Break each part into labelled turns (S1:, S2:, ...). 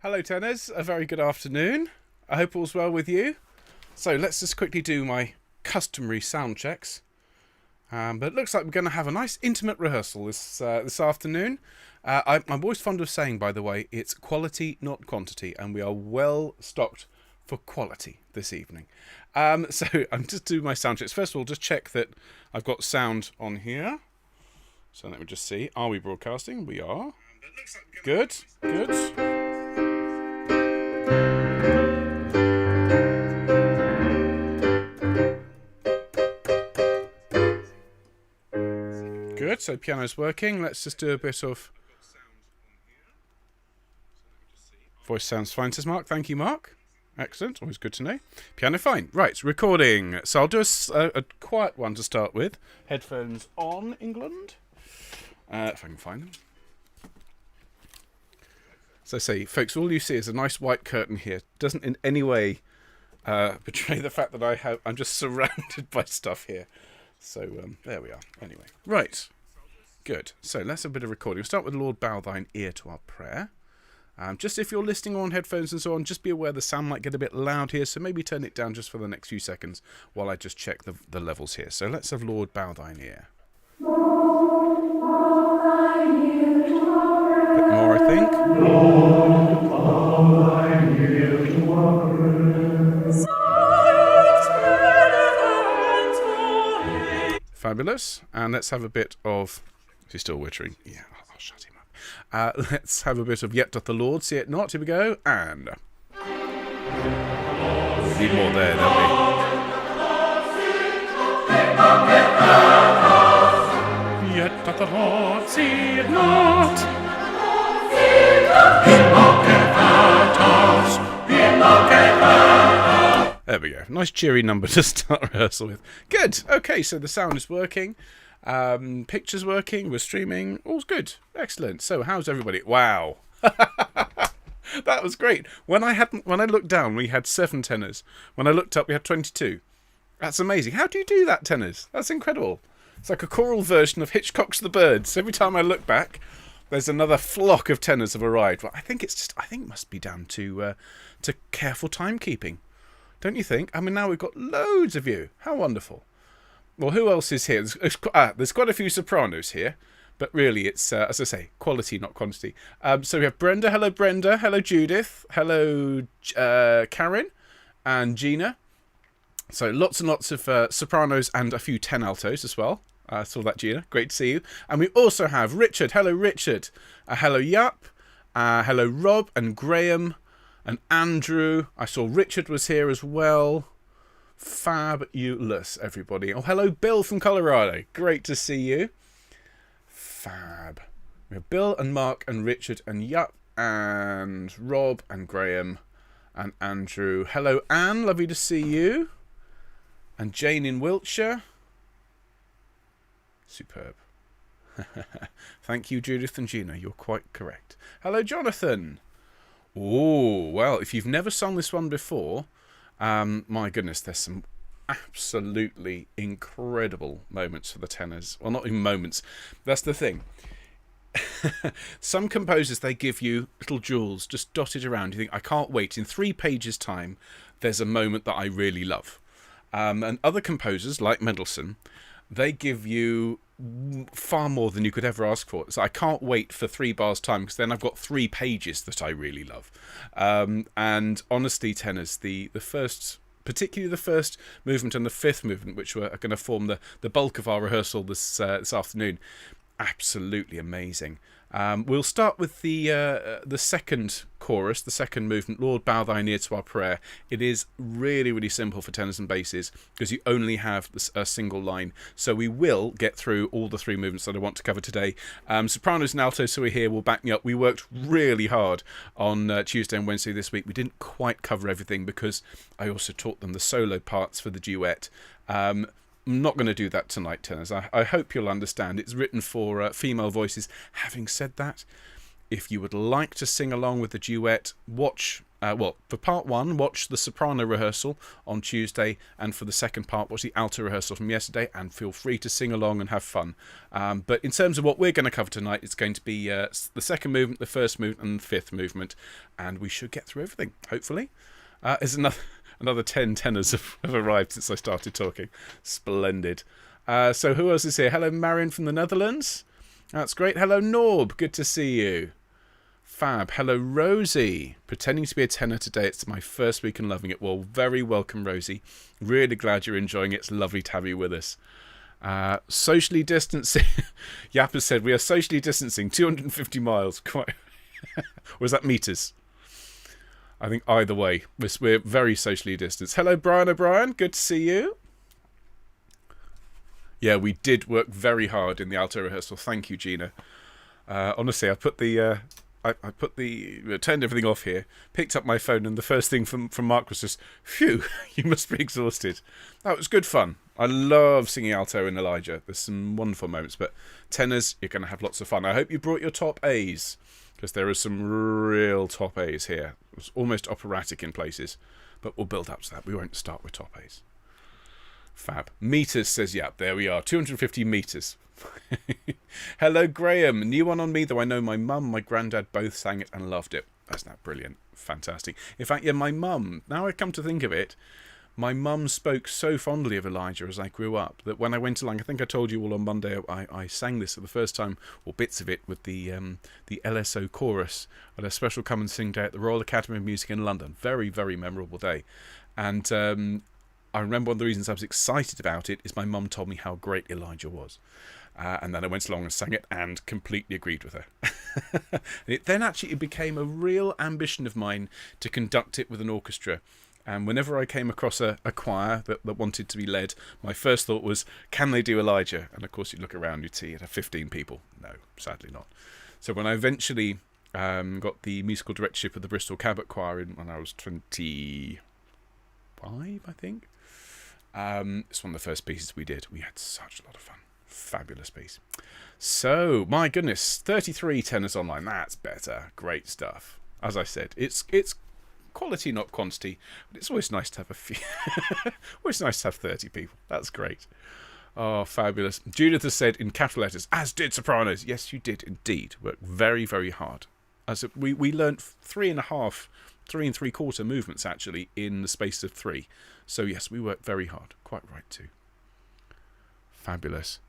S1: Hello tenors, a very good afternoon. I hope all's well with you. So let's just quickly do my customary sound checks. But it looks like we're going to have a nice intimate rehearsal this afternoon. I'm always fond of saying, by the way, it's quality, not quantity, and we are well stocked for quality this evening. So I'm just doing my sound checks. First of all, just check that I've got sound on here. So let me just see. Are we broadcasting? We are. Good, good. Good, so piano's working. Let's just do a bit of... Voice sounds fine, says Mark. Thank you, Mark. Excellent, always good to know. Piano fine. Right, recording. So I'll do a quiet one to start with. Headphones on, England. If I can find them. So say, folks, all you see is a nice white curtain here. Doesn't in any way betray the fact that I'm just surrounded by stuff here. So there we are. Anyway, right. Good. So let's have a bit of recording. We'll start with Lord, bow thine ear to our prayer. Just if you're listening on headphones and so on, just be aware the sound might get a bit loud here, so maybe turn it down just for the next few seconds while I just check the levels here. So let's have Lord, bow thine ear.
S2: Lord, bow thine ear to our prayer.
S1: Bit more, I think.
S2: Lord, bow thine ear to our prayer. Silence, prayer,
S1: Fabulous. And let's have a bit of... Is he still wittering? Yeah, I'll shut him up. Let's have a bit of Yet Doth the Lord See It Not. Here we go. And... We need more there, don't we? Yet doth the Lord see it not. He looketh at us. He looketh at us. There we go. Nice cheery number to start rehearsal with. Good. Okay, so the sound is working. Pictures working. We're streaming. All's good. Excellent. So how's everybody? Wow. That was great. When I looked down, we had 7 tenors. When I looked up, we had 22. That's amazing. How do you do that, tenors? That's incredible. It's like a choral version of Hitchcock's The Birds. Every time I look back, there's another flock of tenors have arrived. Well, I think it must be down to careful timekeeping. Don't you think? I mean, now we've got loads of you. How wonderful. Well, who else is here? There's quite a few sopranos here. But really, it's, as I say, quality, not quantity. So we have Brenda. Hello, Brenda. Hello, Judith. Hello, Karen and Gina. So lots and lots of sopranos and a few altos as well. Saw that, Gina. Great to see you. And we also have Richard. Hello, Richard. Hello, Yup. Hello, Rob and Graham and Andrew. I saw Richard was here as well. Fabulous, everybody. Oh, hello, Bill from Colorado. Great to see you. Fab. We have Bill and Mark and Richard and Yup and Rob and Graham and Andrew. Hello, Anne. Lovely to see you. And Jane in Wiltshire. Superb. Thank you, Judith and Gina. You're quite correct. Hello, Jonathan. Oh, well, if you've never sung this one before, my goodness, there's some absolutely incredible moments for the tenors. Well, not even moments. That's the thing. Some composers, they give you little jewels just dotted around. You think, I can't wait. In 3 pages' time, there's a moment that I really love. And other composers, like Mendelssohn, they give you far more than you could ever ask for. So I can't wait for 3 bars' time, because then I've got 3 pages that I really love. And honestly, tenors, the first... particularly the first movement and the 5th movement, which are going to form the bulk of our rehearsal this afternoon. Absolutely amazing. We'll start with the second chorus, the second movement, Lord, bow thine ear to our prayer. It is really, really simple for tenors and basses because you only have a single line. So we will get through all the 3 movements that I want to cover today. Sopranos and altos who are here will back me up. We worked really hard on Tuesday and Wednesday this week. We didn't quite cover everything because I also taught them the solo parts for the duet. I'm not going to do that tonight, tenors. I hope you'll understand. It's written for female voices. Having said that, if you would like to sing along with the duet, watch for part one, watch the soprano rehearsal on Tuesday, and for the second part, watch the alto rehearsal from yesterday, and feel free to sing along and have fun. But in terms of what we're going to cover tonight, it's going to be the second movement, the first movement, and the fifth movement, and we should get through everything, hopefully. There's another 10 tenors have arrived since I started talking. Splendid. So who else is here? Hello, Marion from the Netherlands. That's great. Hello, Norb. Good to see you. Fab. Hello, Rosie. Pretending to be a tenor today. It's my first week and loving it. Well, very welcome, Rosie. Really glad you're enjoying it. It's lovely to have you with us. Socially distancing. Yap has said we are socially distancing 250 miles. Quite. Or is that meters? I think either way, we're very socially distanced. Hello, Brian O'Brien. Good to see you. Yeah, we did work very hard in the alto rehearsal. Thank you, Gina. Honestly, I turned everything off here, picked up my phone, and the first thing from Mark was just, phew, you must be exhausted. That was good fun. I love singing alto in Elijah. There's some wonderful moments, but tenors, you're going to have lots of fun. I hope you brought your top A's, because there are some real top A's here. It was almost operatic in places, but we'll build up to that. We won't start with top A's. Fab. Meters says, yeah, there we are. 250 meters. Hello, Graham. New one on me, though I know my mum, my granddad both sang it and loved it. That's not brilliant. Fantastic. In fact, yeah, my mum, now I come to think of it, my mum spoke so fondly of Elijah as I grew up that when I went along, I think I told you all on Monday, I sang this for the first time, or bits of it, with the LSO chorus at a special come and sing day at the Royal Academy of Music in London. Very, very memorable day. And I remember one of the reasons I was excited about it is my mum told me how great Elijah was. And then I went along and sang it and completely agreed with her. Then actually it became a real ambition of mine to conduct it with an orchestra. And whenever I came across a choir that wanted to be led, my first thought was, can they do Elijah? And of course you look around, you'd see it had 15 people. No, sadly not. So when I eventually got the musical directorship of the Bristol Cabot Choir when I was 25, I think. It's one of the first pieces we did. We had such a lot of fun. Fabulous piece. So, my goodness, 33 tenors online. That's better. Great stuff. As I said, it's quality, not quantity. But it's always nice to have a few. Always nice to have 30 people. That's great. Oh, fabulous. Judith has said in capital letters, as did sopranos. Yes, you did indeed. Worked very, very hard. We learnt 3 3/4 movements actually in the space of 3. So yes, we worked very hard. Quite right too. Fabulous.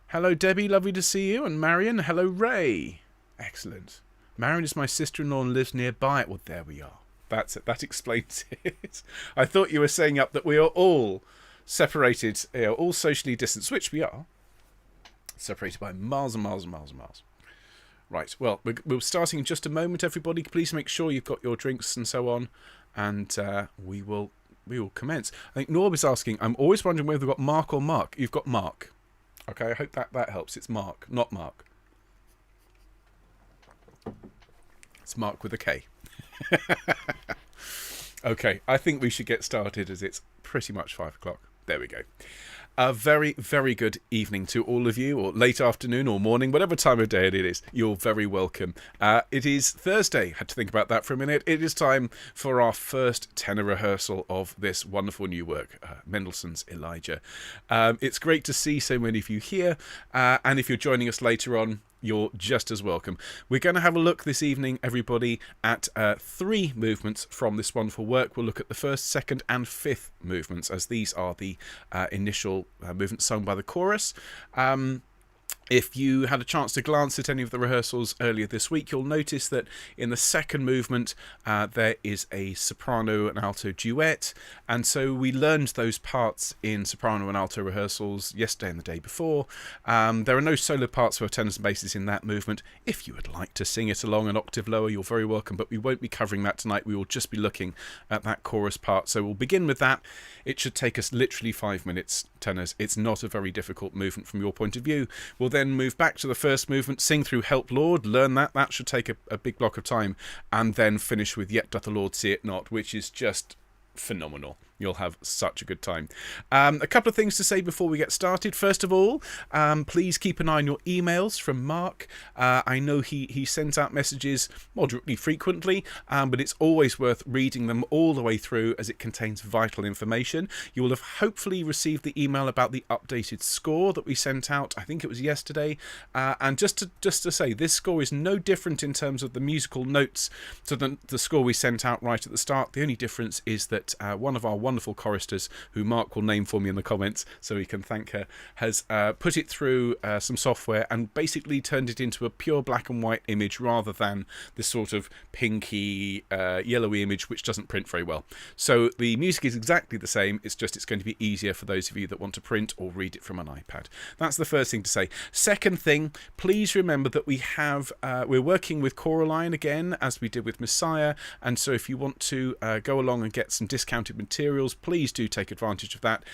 S1: Hello Debbie, lovely to see you. And Marion, hello Ray. Excellent. Marion is my sister-in-law and lives nearby. Well, there we are. That's it. That explains it. I thought you were saying up that we are all separated, all socially distanced, which we are. Separated by miles and miles and miles and miles. Right, well, we're starting in just a moment, everybody. Please make sure you've got your drinks and so on, and we will commence. I think Norb is asking, I'm always wondering whether we've got Mark or Mark. You've got Mark. Okay, I hope that helps. It's Mark, not Mark. It's Mark with a K. Okay, I think we should get started as it's pretty much 5 o'clock. There we go. A very, very good evening to all of you, or late afternoon or morning, whatever time of day it is. You're very welcome. It is Thursday. Had to think about that for a minute. It is time for our first tenor rehearsal of this wonderful new work, Mendelssohn's Elijah. It's great to see so many of you here, and if you're joining us later on, you're just as welcome. We're going to have a look this evening, everybody, at 3 movements from this wonderful work. We'll look at the first, second, and fifth movements, as these are the initial movements sung by the chorus. If you had a chance to glance at any of the rehearsals earlier this week, you'll notice that in the second movement there is a soprano and alto duet, and so we learned those parts in soprano and alto rehearsals yesterday and the day before. There are no solo parts for tenors and basses in that movement. If you would like to sing it along an octave lower, you're very welcome, but we won't be covering that tonight. We will just be looking at that chorus part, so we'll begin with that. It should take us literally 5 minutes, tenors. It's not a very difficult movement from your point of view. We'll then move back to the first movement, sing through Help Lord, learn that should take a big block of time, and then finish with Yet Doth the Lord See It Not, which is just phenomenal. You'll have such a good time. A couple of things to say before we get started. First of all, please keep an eye on your emails from Mark. I know he sends out messages moderately frequently, but it's always worth reading them all the way through as it contains vital information. You will have hopefully received the email about the updated score that we sent out. I think it was yesterday. And just to say, this score is no different in terms of the musical notes to the score we sent out right at the start. The only difference is that one of our wonderful choristers, who Mark will name for me in the comments so we can thank her, has put it through some software and basically turned it into a pure black and white image rather than this sort of pinky yellowy image which doesn't print very well. So the music is exactly the same, it's going to be easier for those of you that want to print or read it from an iPad. That's the first thing to say. Second thing, please remember that we're working with Coraline again as we did with Messiah, and so if you want to go along and get some discounted materials, please do take advantage of that.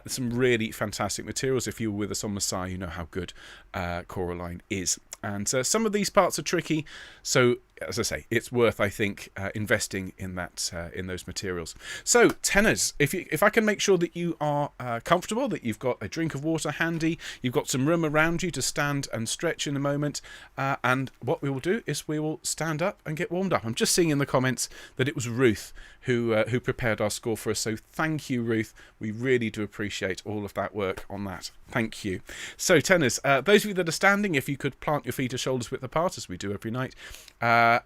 S1: Some really fantastic materials. If you were with us on Messiah, you know how good Coraline is. And some of these parts are tricky, so as I say, it's worth, I think, investing in that in those materials. So, tenors, if I can make sure that you are comfortable, that you've got a drink of water handy, you've got some room around you to stand and stretch in a moment, and what we will do is we will stand up and get warmed up. I'm just seeing in the comments that it was Ruth who prepared our score for us, so thank you, Ruth. We really do appreciate all of that work on that. Thank you. So, tenors, those of you that are standing, if you could plant your feet or shoulders width apart, as we do every night,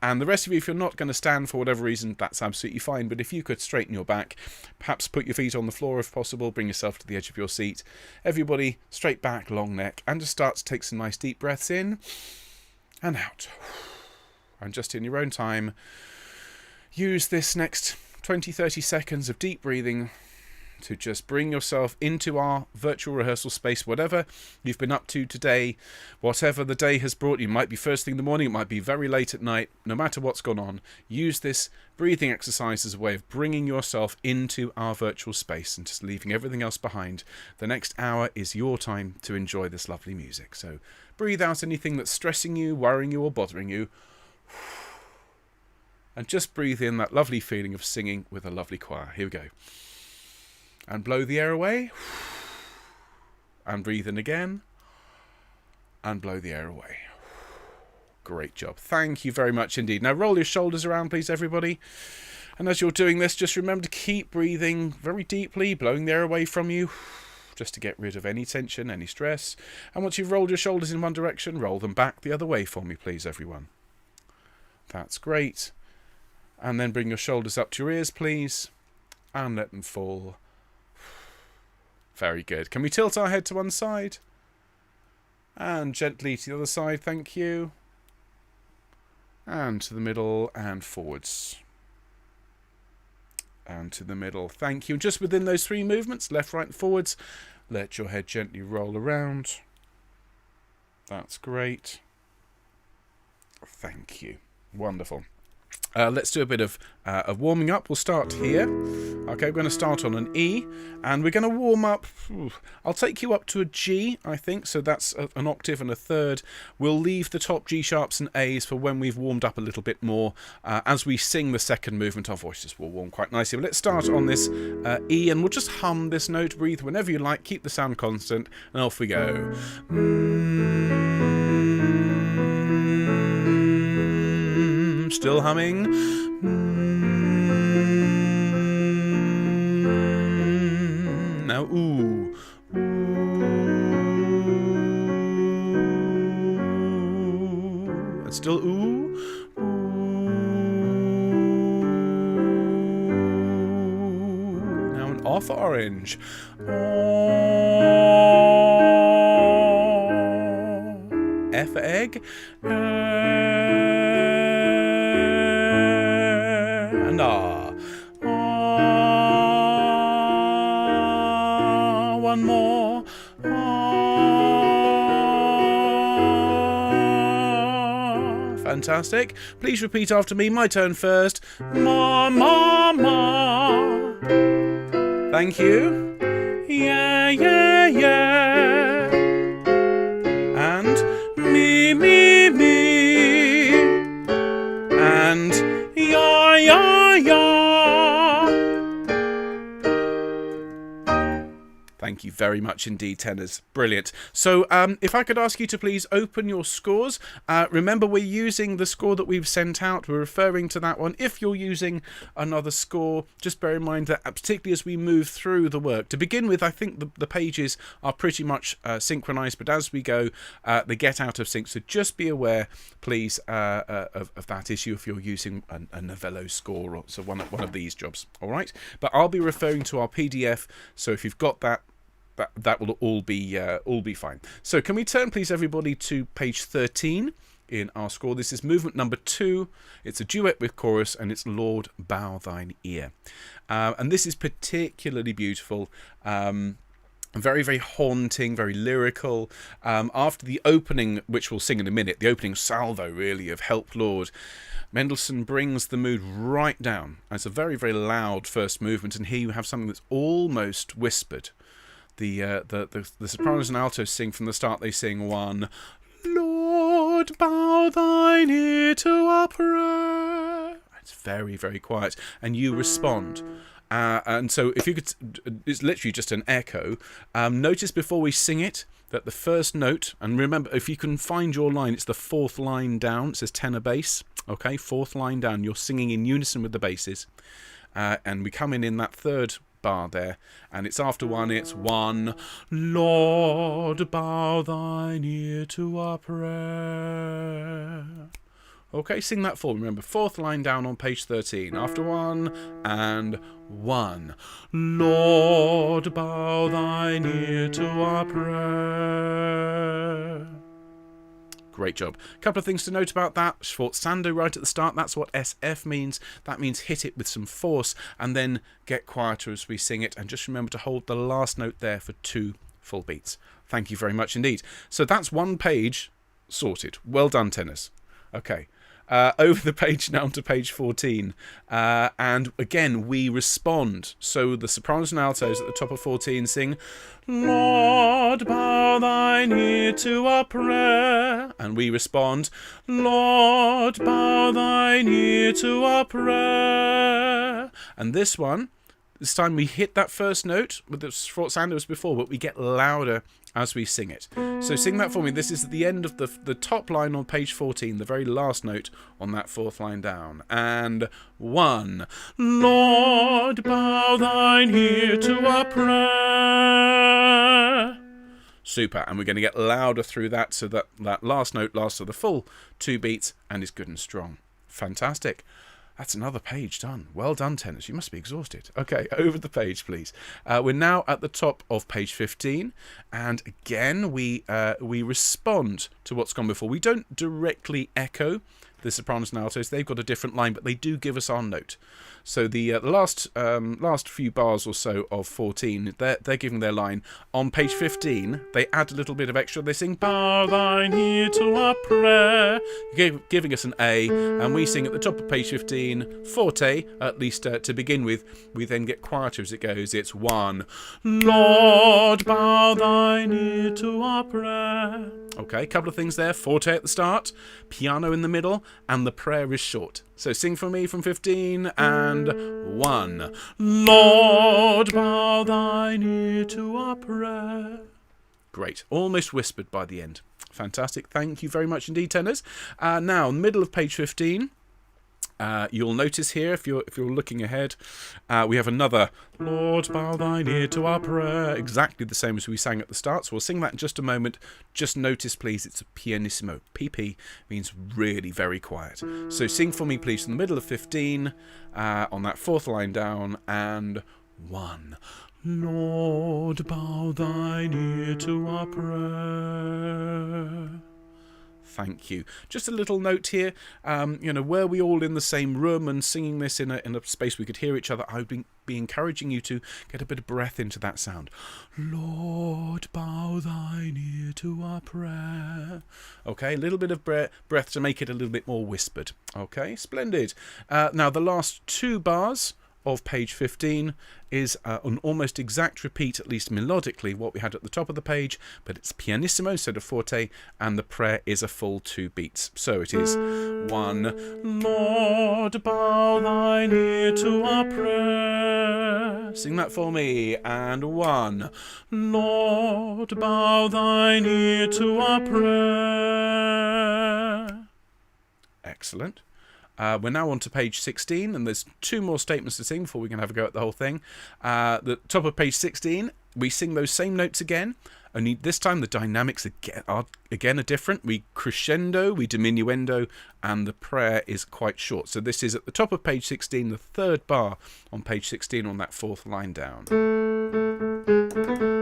S1: and the rest of you, if you're not going to stand for whatever reason, that's absolutely fine. But if you could straighten your back, perhaps put your feet on the floor if possible, bring yourself to the edge of your seat. Everybody, straight back, long neck, and just start to take some nice deep breaths in and out. And just in your own time, use this next 20-30 seconds of deep breathing to just bring yourself into our virtual rehearsal space, whatever you've been up to today, whatever the day has brought you. It might be first thing in the morning, it might be very late at night, no matter what's gone on. Use this breathing exercise as a way of bringing yourself into our virtual space and just leaving everything else behind. The next hour is your time to enjoy this lovely music. So breathe out anything that's stressing you, worrying you, or bothering you. And just breathe in that lovely feeling of singing with a lovely choir. Here we go. And blow the air away, and breathe in again, and blow the air away. Great job. Thank you very much indeed. Now roll your shoulders around, please, everybody. And as you're doing this, just remember to keep breathing very deeply, blowing the air away from you, just to get rid of any tension, any stress. And once you've rolled your shoulders in one direction, roll them back the other way for me, please, everyone. That's great. And then bring your shoulders up to your ears, please, and let them fall. Very good. Can we tilt our head to one side? And gently to the other side, thank you. And to the middle and forwards. And to the middle, thank you. And just within those three movements, left, right, and forwards, let your head gently roll around. That's great. Thank you. Wonderful. Let's do a bit of warming up. We'll start here. Okay, we're going to start on an E, and we're going to warm up. I'll take you up to a G, I think, so that's an octave and a third. We'll leave the top G sharps and A's for when we've warmed up a little bit more. As we sing the second movement, our voices will warm quite nicely. But let's start on this E, and we'll just hum this note. Breathe whenever you like. Keep the sound constant, and off we go. Still humming. Now ooh. And still ooh. Now an off orange. F for egg. And one more. Fantastic. Please repeat after me. My turn first. Ma, ma, ma. Thank you. Yeah, yeah, yeah. And me, me, me. And ya, ya, ya. Thank you very much indeed, tenors. Brilliant. So if I could ask you to please open your scores. Remember, we're using the score that we've sent out. We're referring to that one. If you're using another score, just bear in mind that particularly as we move through the work, to begin with, I think the pages are pretty much synchronized, but as we go, they get out of sync. So just be aware, please, of that issue if you're using a Novello score or so one of these jobs. All right. But I'll be referring to our PDF. So if you've got that, that will all be fine. So can we turn, please, everybody, to page 13 in our score? This is movement number 2. It's a duet with chorus, and it's Lord, Bow Thine Ear. And this is particularly beautiful. Very, very haunting, very lyrical. After the opening, which we'll sing in a minute, the opening salvo, really, of Help Lord, Mendelssohn brings the mood right down. It's a very, very loud first movement, and here you have something that's almost whispered. The sopranos and altos sing from the start. They sing one, Lord, bow thine ear to our prayer. It's very, very quiet, and you respond. And so if you could, it's literally just an echo. Notice before we sing it that the first note, and remember, if you can find your line, it's the 4th line down. It says tenor bass. Okay, 4th line down. You're singing in unison with the basses. And we come in that 3rd bar there, and it's after 1, it's 1, Lord, bow thine ear to our prayer. Okay, sing that for me. Remember, 4th line down on page 13. After 1 and 1, Lord, bow thine ear to our prayer. Great job. A couple of things to note about that. Sforzando right at the start. That's what SF means. That means hit it with some force and then get quieter as we sing it. And just remember to hold the last note there for 2 full beats. Thank you very much indeed. So that's one page sorted. Well done, tenors. Okay. Over the page now to page 14. And again, we respond. So the sopranos and altos at the top of 14 sing, Lord, bow thine ear to our prayer. And we respond, Lord, bow thine ear to our prayer. And this time we hit that first note with the sforzando as before, but we get louder as we sing it. So sing that for me. This is at the end of the top line on page 14, the very last note on that 4th line down. And 1, Lord, bow thine ear to our prayer. Super. And we're going to get louder through that so that last note lasts for the full 2 beats and is good and strong. Fantastic. That's another page done. Well done, tenors. You must be exhausted. Okay, over the page, please. We're now at the top of page 15, and again, we respond to what's gone before. We don't directly echo the sopranos and altos. They've got a different line, but they do give us our note. So the last few bars or so of 14, they're giving their line. On page 15, they add a little bit of extra. They sing, bow thine ear to our prayer, giving us an A, and we sing at the top of page 15, forte, at least to begin with. We then get quieter as it goes. It's 1, Lord, bow thine ear to our prayer. Okay, a couple of things there. Forte at the start, piano in the middle, and the prayer is short. So sing for me from 15 and 1. Lord, bow thine ear to our prayer. Great. Almost whispered by the end. Fantastic. Thank you very much indeed, tenors. Now, middle of page 15. You'll notice here, if you're looking ahead, we have another Lord, bow thine ear to our prayer, exactly the same as we sang at the start. So we'll sing that in just a moment. Just notice, please, it's a pianissimo. PP means really very quiet. So sing for me, please, in the middle of 15, on that 4th line down, and 1. Lord, bow thine ear to our prayer. Thank you. Just a little note here. Were we all in the same room and singing this in a space we could hear each other, I would be encouraging you to get a bit of breath into that sound. Lord, bow thine ear to our prayer. Okay, a little bit of breath to make it a little bit more whispered. Okay, splendid. Now, the last 2 bars of page 15 is an almost exact repeat, at least melodically, what we had at the top of the page, but it's pianissimo instead of forte, and the prayer is a full 2 beats. So it is 1, Lord, bow thine ear to our prayer. Sing that for me. And 1. Lord, bow thine ear to our prayer. Excellent. We're now on to page 16, and there's 2 more statements to sing before we can have a go at the whole thing. The top of page 16, we sing those same notes again, only this time the dynamics are different. We crescendo, we diminuendo, and the prayer is quite short. So this is at the top of page 16, the 3rd bar on page 16 on that 4th line down.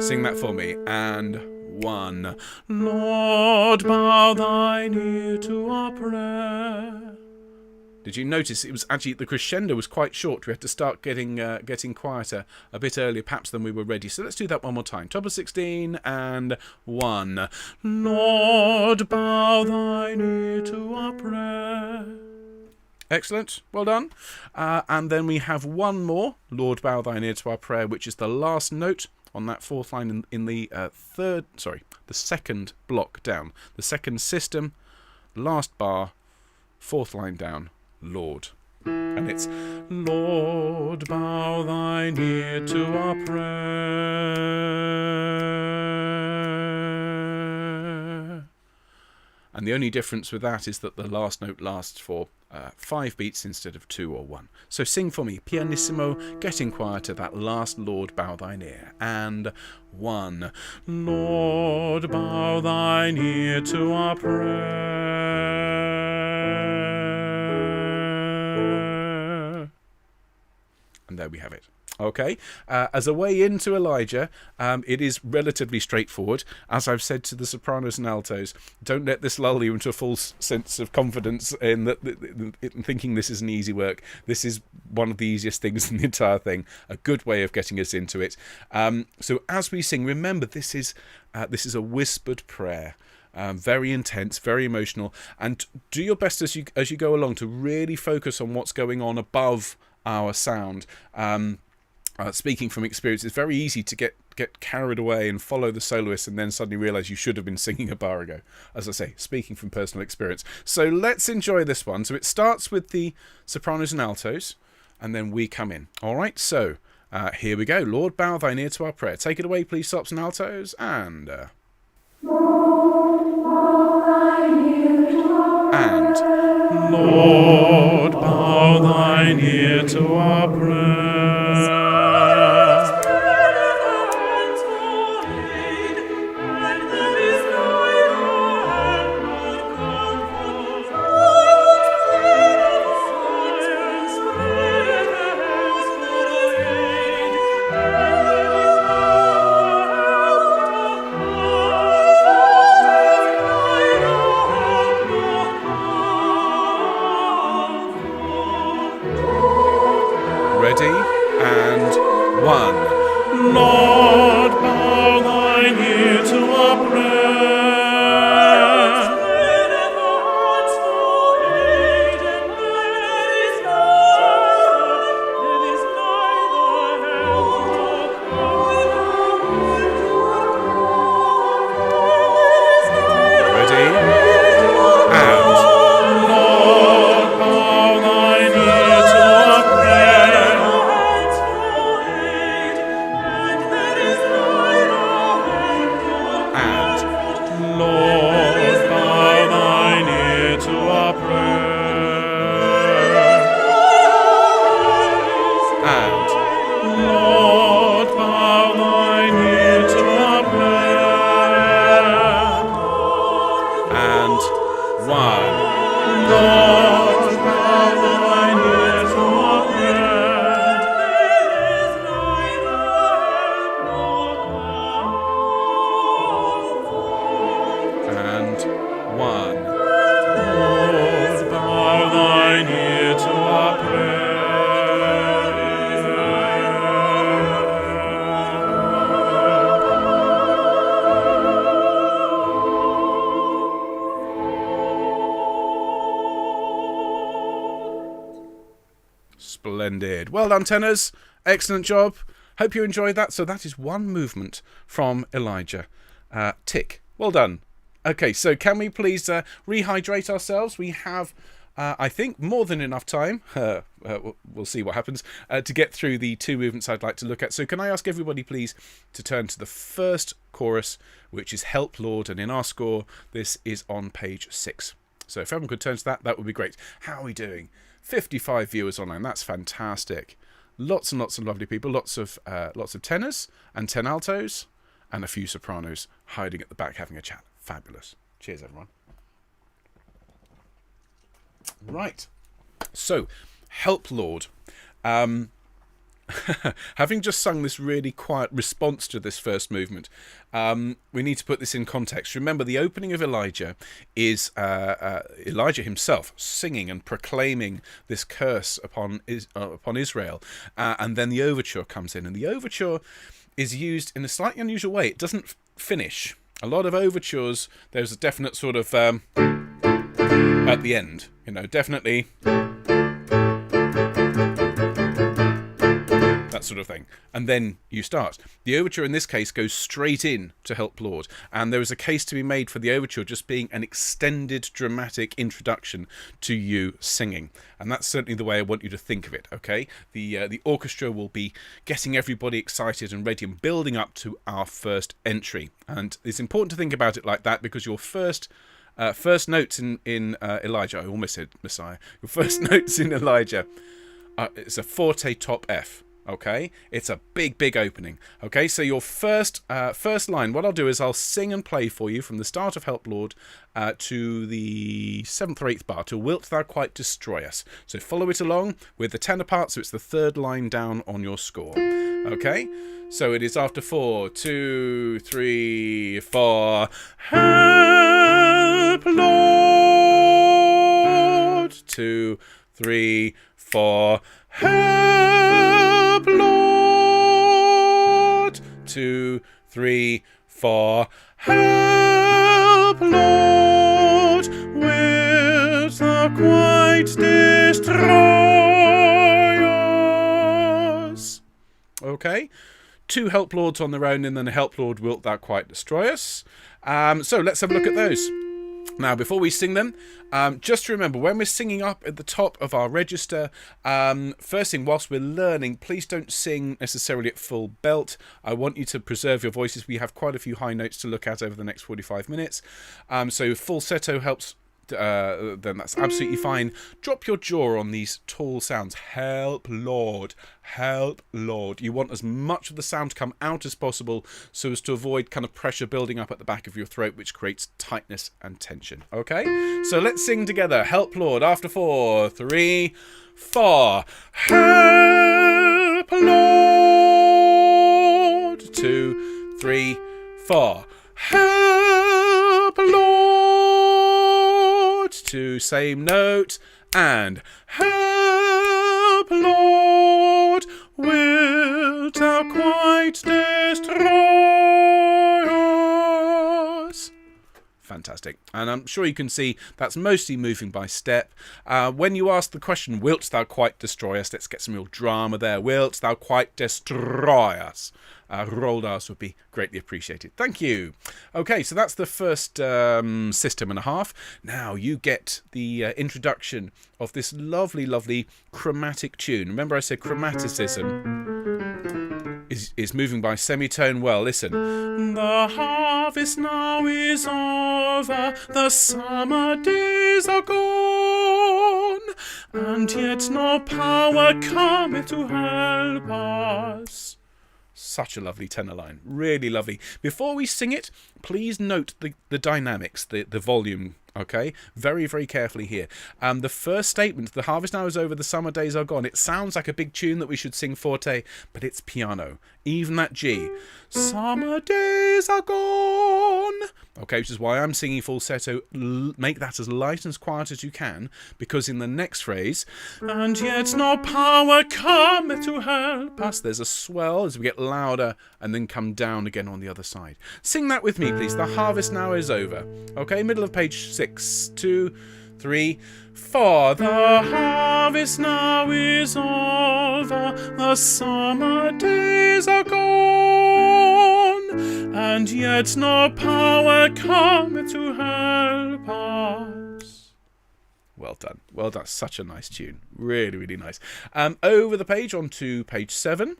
S1: Sing that for me. And 1. Lord, bow thine ear to our prayer. Did you notice it was actually the crescendo was quite short? We had to start getting quieter a bit earlier, perhaps, than we were ready. So let's do that one more time. Top of 16 and 1. Lord, bow thine ear to our prayer. Excellent. Well done. And then we have one more. Lord, bow thine ear to our prayer, which is the last note on that 4th line in the the 2nd block down. The 2nd system, last bar, 4th line down. Lord. And it's Lord, bow thine ear to our prayer. And the only difference with that is that the last note lasts for 5 beats instead of 2 or 1. So sing for me, pianissimo, getting quieter, that last Lord, bow thine ear. And 1. Lord, bow thine ear to our prayer. And there we have it. Okay, as a way into Elijah, it is relatively straightforward. As I've said to the sopranos and altos, don't let this lull you into a false sense of confidence in thinking this is an easy work. This is one of the easiest things in the entire thing, a good way of getting us into it. So as we sing, remember this is a whispered prayer. Very intense, very emotional, and do your best as you go along to really focus on what's going on above our sound. Speaking from experience, it's very easy to get carried away and follow the soloist and then suddenly realise you should have been singing a bar ago. As I say, speaking from personal experience. So let's enjoy this one. So it starts with the sopranos and altos, and then we come in. All right, so here we go. Lord, bow thine ear to our prayer. Take it away, please, sops and altos, and...
S2: Lord, bow thine ear to our
S1: and Lord, bow thine ear to our prayer. Ready? And 1. Lord, bow thine ear to our prayer. Ready? And Lord, bow thine ear to our prayer. And Lord, bow thine ear to our prayer. And Lord, bow thine ear to our prayer. And 1. Lord, bow thine ear to our prayer. And 1. Lord, bow thine ear to our prayer. Splendid. Well done, tenors. Excellent job. Hope you enjoyed that. So that is one movement from Elijah. Tick. Well done. Okay, so can we please rehydrate ourselves? We have I think more than enough time, we'll see what happens, to get through the 2 movements I'd like to look at. So can I ask everybody, please, to turn to the first chorus, which is Help Lord, and in our score, this is on page 6. So if everyone could turn to that, that would be great. How are we doing? 55 viewers online. That's fantastic. Lots and lots of lovely people. Lots of tenors and tenaltos, and a few sopranos hiding at the back having a chat. Fabulous. Cheers, everyone. Right. So, Help Lord. Having just sung this really quiet response to this first movement, we need to put this in context. Remember, the opening of Elijah is Elijah himself singing and proclaiming this curse upon Israel, and then the overture comes in, and the overture is used in a slightly unusual way. It doesn't finish. A lot of overtures, there's a definite sort of at the end, definitely that sort of thing, and then you start. The overture in this case goes straight in to Help Lord, and there is a case to be made for the overture just being an extended dramatic introduction to you singing, and that's certainly the way I want you to think of it. Okay, the orchestra will be getting everybody excited and ready and building up to our first entry, and it's important to think about it like that, because your first notes in Elijah, I almost said Messiah, your first notes in Elijah, it's a forte top F. Okay, it's a big opening. Okay, so your first line, what I'll do is I'll sing and play for you from the start of Help Lord to the 7th or 8th bar, to Wilt Thou Quite Destroy Us. So follow it along with the tenor part, so it's the 3rd line down on your score. Okay, so it is after 4, 2, 3, 4. Help Lord. 2, 3, 4. Help Lord. 2, 3, 4. Help Lord. Wilt Thou quite destroy us? Okay, 2 Help Lords on their own, and then a Help Lord, Wilt Thou Quite Destroy Us. So let's have a look at those. Now, before we sing them, just remember, when we're singing up at the top of our register, first thing, whilst we're learning, please don't sing necessarily at full belt. I want you to preserve your voices. We have quite a few high notes to look at over the next 45 minutes. So falsetto helps, then that's absolutely fine. Drop your jaw on these tall sounds. Help Lord. Help Lord. You want as much of the sound to come out as possible, so as to avoid kind of pressure building up at the back of your throat, which creates tightness and tension. Okay, so let's sing together. Help Lord after 4, 3, 4. Help Lord. 2, 3, 4. Help Lord. 2, same note, and help Lord. Wilt Thou quite destroy us? Fantastic. And I'm sure you can see that's mostly moving by step. When you ask the question, wilt thou quite destroy us? Let's get some real drama there. Wilt thou quite destroy us? Rolled R's would be greatly appreciated. Thank you. Okay, so that's the first system and a half. Now you get the introduction of this lovely chromatic tune. Remember I said chromaticism is moving by semitone. Well, listen. The harvest now is over, the summer days are gone, and yet no power cometh to help us. Such a lovely tenor line. Really lovely. Before we sing it, please note the dynamics, the volume, okay? Very, very carefully here. The first statement, the harvest now is over, the summer days are gone. It sounds like a big tune that we should sing forte, but it's piano. Even that G. Summer days are gone. Okay, which is why I'm singing falsetto. Make that as light and as quiet as you can, because in the next phrase, and yet no power cometh to help us, there's a swell as we get louder and then come down again on the other side. Sing that with me, please. The harvest now is over. Okay, middle of page 6, 2, 3, 4. The harvest now is over, the summer days are gone, and yet no power cometh to help us. Well done. Well done. Such a nice tune. Really, really nice. Over the page, onto page 7.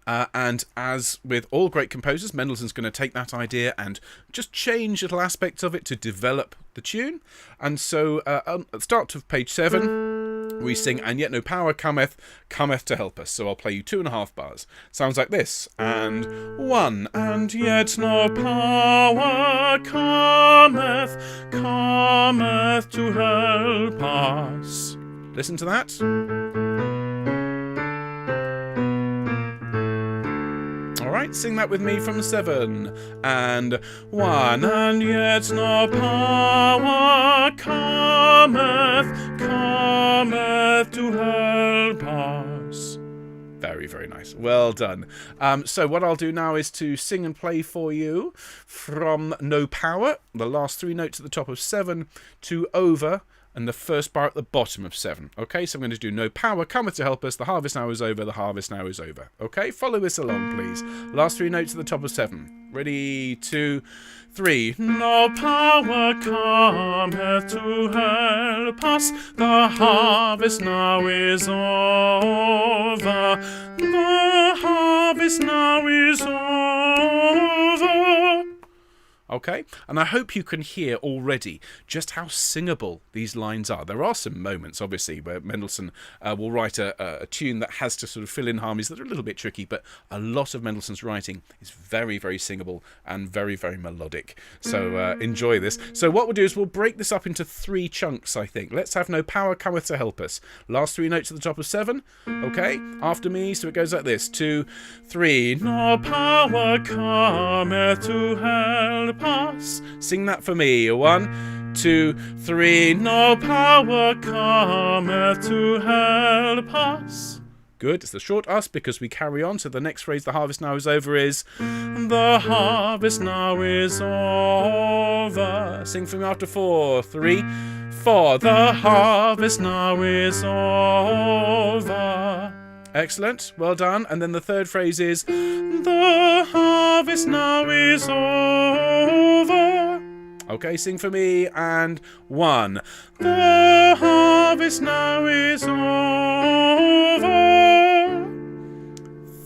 S1: And as with all great composers, Mendelssohn's going to take that idea and just change little aspects of it to develop the tune. And so at the start of page 7, we sing, "And yet no power cometh to help us." So I'll play you 2.5 bars. Sounds like this. And 1. And yet no power cometh to help us. Listen to that. Alright, sing that with me from 7. And 1. And yet no power cometh to help us. Very, very nice. Well done. So what I'll do now is to sing and play for you from No Power, the last 3 notes at the top of 7, to Over, and the first bar at the bottom of 7. Okay, so I'm going to do "No power cometh to help us, the harvest now is over, the harvest now is over." Okay, follow this along, please. Last 3 notes at the top of 7. Ready, 2, 3. No power cometh to help us, the harvest now is over, the harvest now is over. Okay, and I hope you can hear already just how singable these lines are. There are some moments, obviously, where Mendelssohn will write a tune that has to sort of fill in harmonies that are a little bit tricky, but a lot of Mendelssohn's writing is very, very singable and very, very melodic. So enjoy this. So what we'll do is we'll break this up into 3 chunks, I think. Let's have "No power cometh to help us." Last 3 notes at the top of 7. Okay, after me, so it goes like this. 2, 3. No power cometh to help us. Sing that for me. 1, 2, 3. No power cometh to help us. Good. It's the short us because we carry on. So the next phrase, "the harvest now is over," is "the harvest now is over." Sing for me after 4, 3, 4. The harvest now is over. Excellent. Well done. And then the third phrase is "the harvest now is over." Okay, sing for me. And 1. The harvest now is over.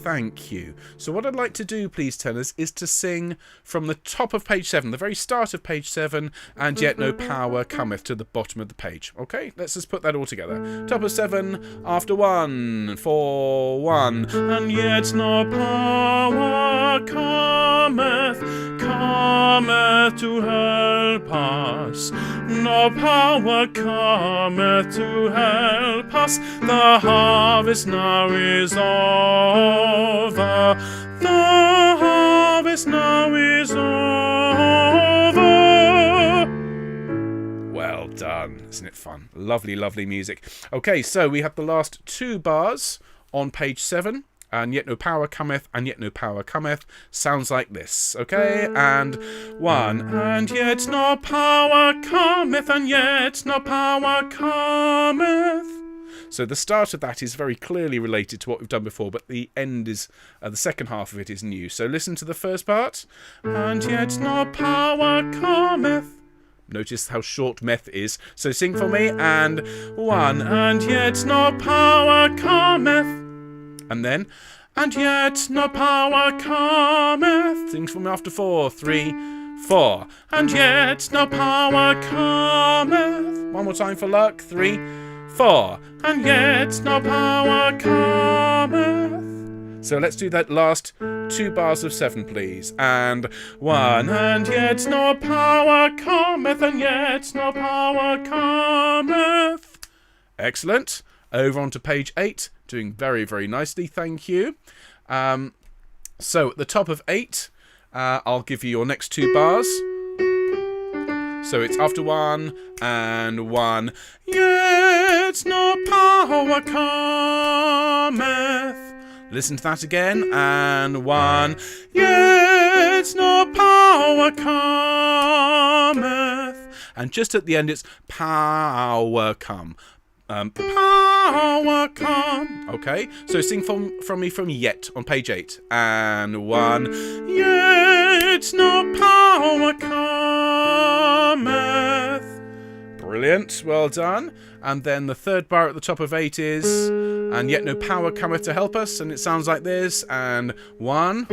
S1: Thank you. So what I'd like to do, please, tenors, is to sing from the top of page 7, the very start of page 7, "And yet no power cometh," to the bottom of the page. Okay, let's just put that all together. Top of 7, after 1, 4, 1. And yet no power cometh to help us. No power cometh to help us. The harvest now is over. The harvest now is over. Well done. Isn't it fun? Lovely, lovely music. Okay, so we have the last 2 bars on page 7. "And yet no power cometh, and yet no power cometh," sounds like this, okay? And 1. And yet no power cometh, and yet no power cometh. So the start of that is very clearly related to what we've done before, but the end is, the second half of it is new. So listen to the first part. "And yet no power cometh." Notice how short meth is. So sing for me. And 1. And yet no power cometh. And then, "And yet no power cometh." Sings for me after 4, 3, 4. "And yet no power cometh." One more time for luck. 3, 4. "And yet no power cometh." So let's do that last 2 bars of 7, please. And 1. "And yet no power cometh, and yet no power cometh." Excellent. Over onto page 8. Doing very, very nicely, thank you. So at the top of 8, I'll give you your next 2 bars. So it's after 1 and 1. "Yet no power cometh." Listen to that again. And 1. "Yet no power cometh." And just at the end, it's "power come." Power come. Okay, so sing from me from "Yet" on page 8. And 1. "Yet no power cometh." Brilliant, well done. And then the third bar at the top of 8 is, and yet no power cometh to help us, and it sounds like this, and 1.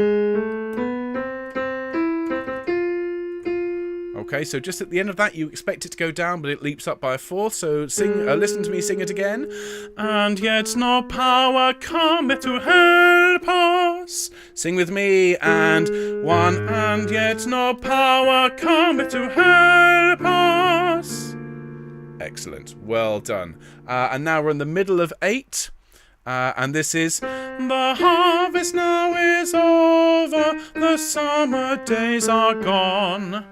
S1: Okay, so just at the end of that, you expect it to go down, but it leaps up by a 4th. So listen to me sing it again. And yet no power cometh to help us. Sing with me. And 1. And yet no power cometh to help us. Excellent. Well done. And now we're in the middle of 8. And this is, the harvest now is over, the summer days are gone.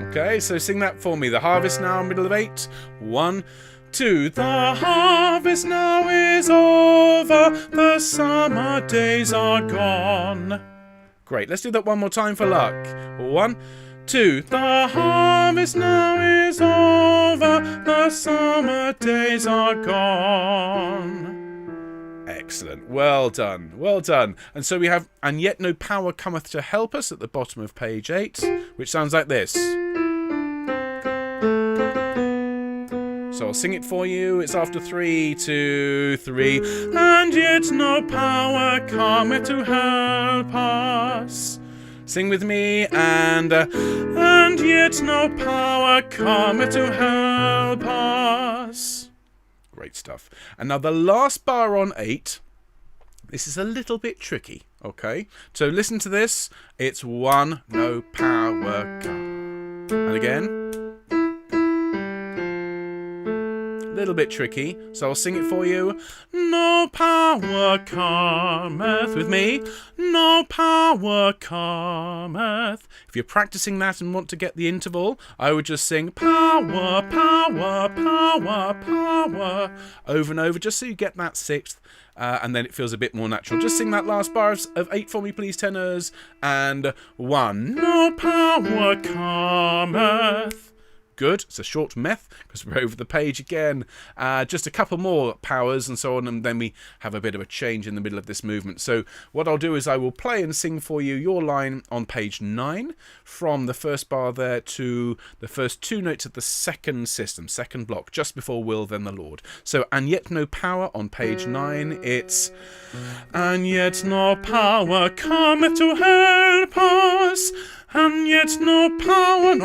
S1: Okay, so sing that for me. The harvest now, middle of 8. 1, 2. The harvest now is over, the summer days are gone. Great, let's do that one more time for luck. 1, 2. The harvest now is over, the summer days are gone. Excellent. Well done. Well done. And so we have, and yet no power cometh to help us at the bottom of page 8, which sounds like this. So I'll sing it for you. It's after 3, 2, 3. And yet no power cometh to help us. Sing with me. And yet no power cometh to help us. Great stuff. And now the last bar on 8, this is a little bit tricky, okay? So listen to this. It's 1, no power come. And again. A little bit tricky, so I'll sing it for you. No power cometh, with me. No power cometh. If you're practicing that and want to get the interval, I would just sing power, power, power, power over and over, just so you get that 6th, and then it feels a bit more natural. Just sing that last bar of 8 for me, please, tenors. And 1, no power cometh. Good. It's a short meth because we're over the page again. Just a couple more powers and so on, and then we have a bit of a change in the middle of this movement. So what I'll do is I will play and sing for you your line on page 9 from the first bar there to the first 2 notes of the second system, second block, just before will, then the Lord. So, and yet no power on page 9. It's, and yet no power cometh to help us, and yet no power,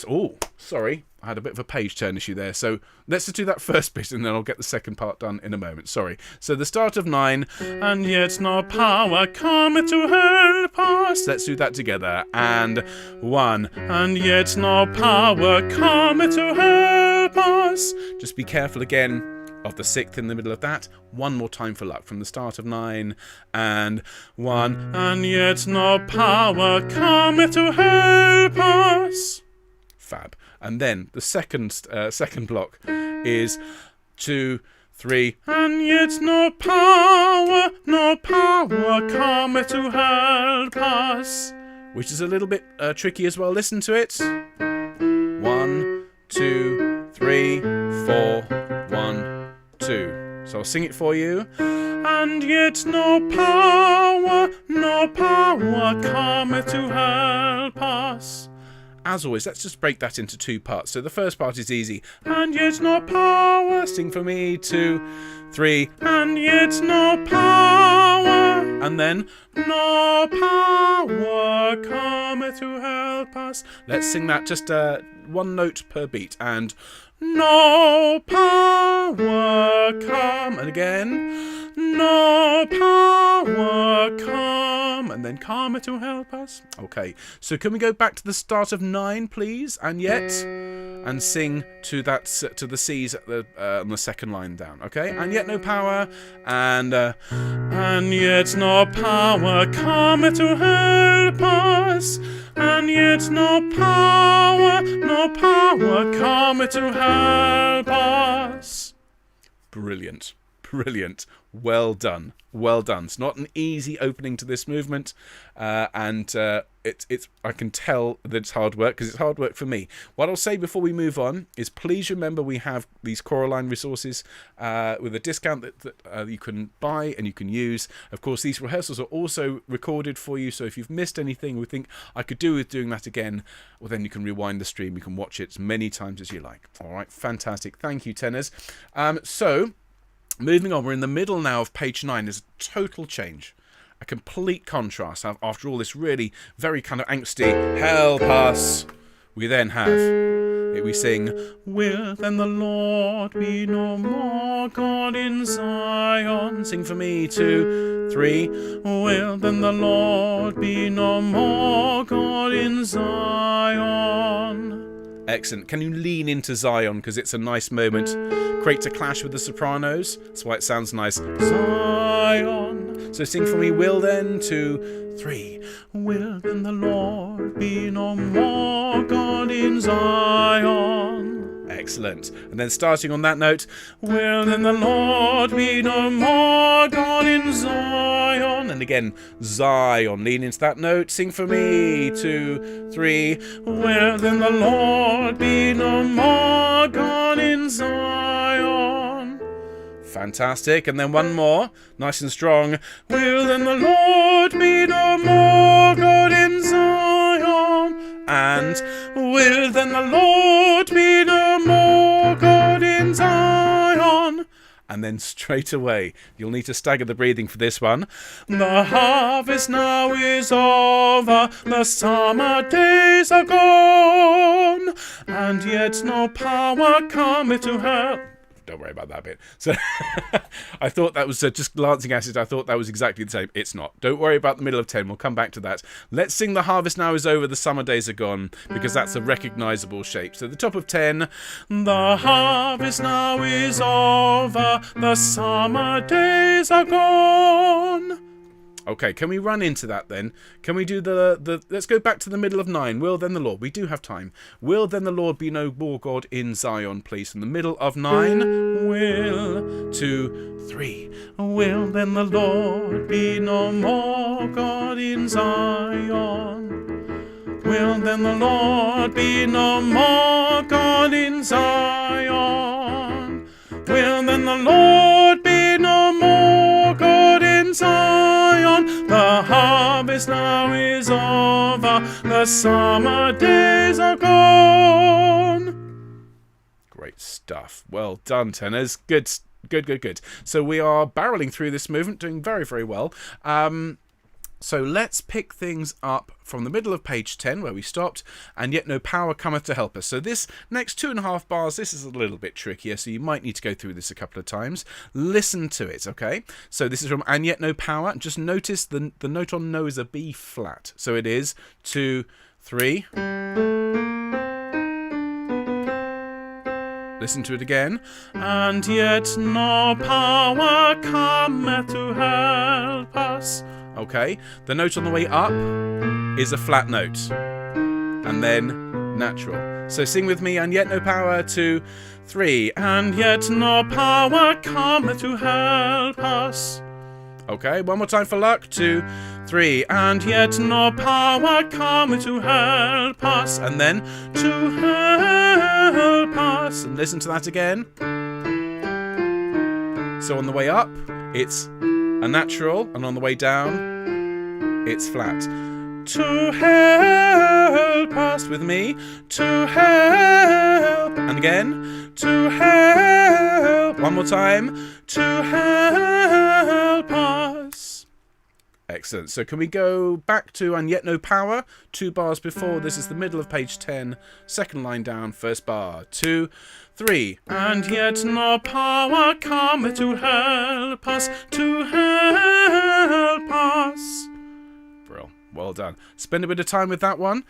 S1: oh, sorry, I had a bit of a page turn issue there. So let's just do that first bit and then I'll get the second part done in a moment. Sorry. So the start of 9. And yet no power cometh to help us. Let's do that together. And 1. And yet no power cometh to help us. Just be careful again of the 6th in the middle of that. One more time for luck from the start of 9. And 1. And yet no power cometh to help us. Fab. And then the second block is 2, 3. And yet no power cometh to help us. Which is a little bit tricky as well. Listen to it. 1, 2, 3, 4. 1, 2. So I'll sing it for you. And yet no power cometh to help us. As always, let's just break that into 2 parts. So the first part is easy. And yet no power. Sing for me. 2, 3. And yet no power. And then no power cometh to help us. Let's sing that just 1 note per beat. And no power come. And again. No power come. And then cometh to help us. Okay, so can we go back to the start of 9, please? And yet, and sing to that, to the C's at the on the second line down. Okay, and yet no power. And yet no power cometh to help us. And yet no power cometh to help us. Brilliant. Brilliant. Well done. Well done. It's not an easy opening to this movement, and it's I can tell that it's hard work because it's hard work for me. What I'll say before we move on is please remember we have these Coraline resources with a discount that you can buy and you can use. Of course, these rehearsals are also recorded for you, so if you've missed anything we think I could do with doing that again, well then you can rewind the stream. You can watch it as many times as you like. All right, fantastic. Thank you, tenors. So moving on, we're in the middle now of page 9. There's a total change, a complete contrast. After all this really very kind of angsty, help us, we then have, we sing, will then the Lord be no more God in Zion. Sing for me, 2, 3. Will then the Lord be no more God in Zion. Excellent. Can you lean into Zion because it's a nice moment? Create a clash with the sopranos. That's why it sounds nice. Zion. So sing for me. Will then, 2, 3. Will then the Lord be no more God in Zion. Excellent. And then starting on that note, will then the Lord be no more God in Zion. And again, Zion. Lean into that note. Sing for me. 2, 3. Will then the Lord be no more God in Zion. Fantastic. And then one more. Nice and strong. Will then the Lord be no more God in Zion. And will then the Lord be no more God in Zion. And then straight away, you'll need to stagger the breathing for this one. The harvest now is over, the summer days are gone, and yet no power cometh to help. Don't worry about that bit. So I thought that was just glancing at it. I thought that was exactly the same. It's not. Don't worry about the middle of 10. We'll come back to that. Let's sing the harvest now is over, the summer days are gone, because that's a recognisable shape. So the top of 10. The harvest now is over, the summer days are gone. Okay, can we run into that then? Can we do the let's go back to the middle of 9. Will then the Lord, we do have time. Will then the Lord be no more God in Zion, please. From the middle of 9. Will, 2, 3. Will then the Lord be no more God in Zion. Will then the Lord be no more God in Zion. Will then the Lord be no more God in Zion. The harvest now is over, the summer days are gone. Great stuff. Well done, tenors. Good. So we are barreling through this movement, doing very, very well. So let's pick things up from the middle of page 10 where we stopped, and yet no power cometh to help us. So this next 2.5 bars, this is a little bit trickier, so you might need to go through this a couple of times. Listen to it, okay? So this is from and yet no power. Just notice the note on no is a B flat. So it is 2, 3. Listen to it again. And yet no power cometh to help us. Okay, the note on the way up is a flat note, and then natural. So sing with me, and yet no power, 2, 3. And yet no power cometh to help us. Okay, one more time for luck, 2, 3. And yet no power cometh to help us, and then to help us. And listen to that again. So on the way up, it's a natural, and on the way down, it's flat. To help us, with me, to help, and again, to help, one more time, to help us. Excellent. So can we go back to and yet no power? 2 bars before. This is the middle of page 10, second line down, first bar. 2, 3. And yet no power cometh to help us, to help us. Brill. Well done. Spend a bit of time with that one.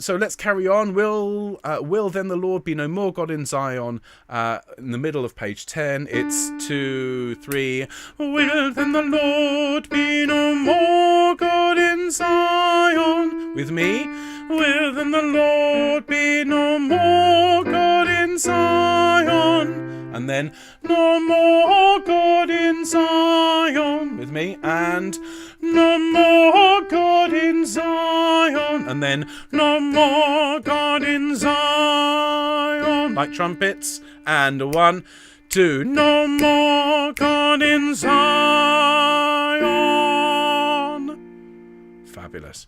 S1: So let's carry on. Will then the Lord be no more God in Zion? In the middle of page 10, it's 2, 3. Will then the Lord be no more God in Zion? With me. Will then the Lord be no more God in Zion? And then no more God me, and no more God in Zion, and then no more God in Zion, like trumpets, and 1, 2, no more God in Zion. Fabulous.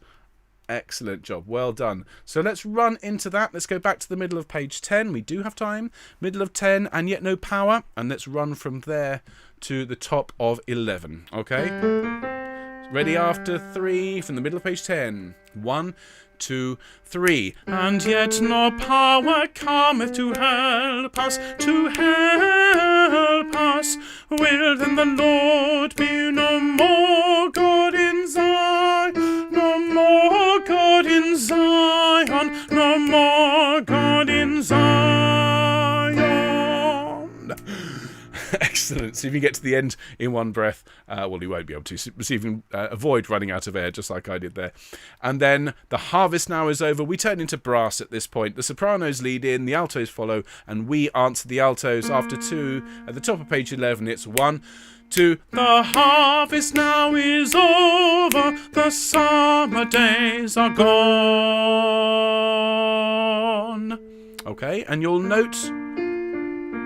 S1: Excellent job. Well done. So let's run into that. Let's go back to the middle of page 10. We do have time. Middle of 10, and yet no power. And let's run from there to the top of 11. Okay? Ready after 3 from the middle of page 10. 1, 2, 3. And yet no power cometh to help us, to help us. Will then the Lord be no more God in Zion, no more God in Zion, no more God in Zion. Excellent. See if you get to the end in one breath. Well, you won't be able to. See if you can avoid running out of air, just like I did there. And then the harvest now is over. We turn into brass at this point. The sopranos lead in, the altos follow, and we answer the altos after 2. At the top of page 11, it's 1, 2. The harvest now is over. The summer days are gone. Okay, and you'll note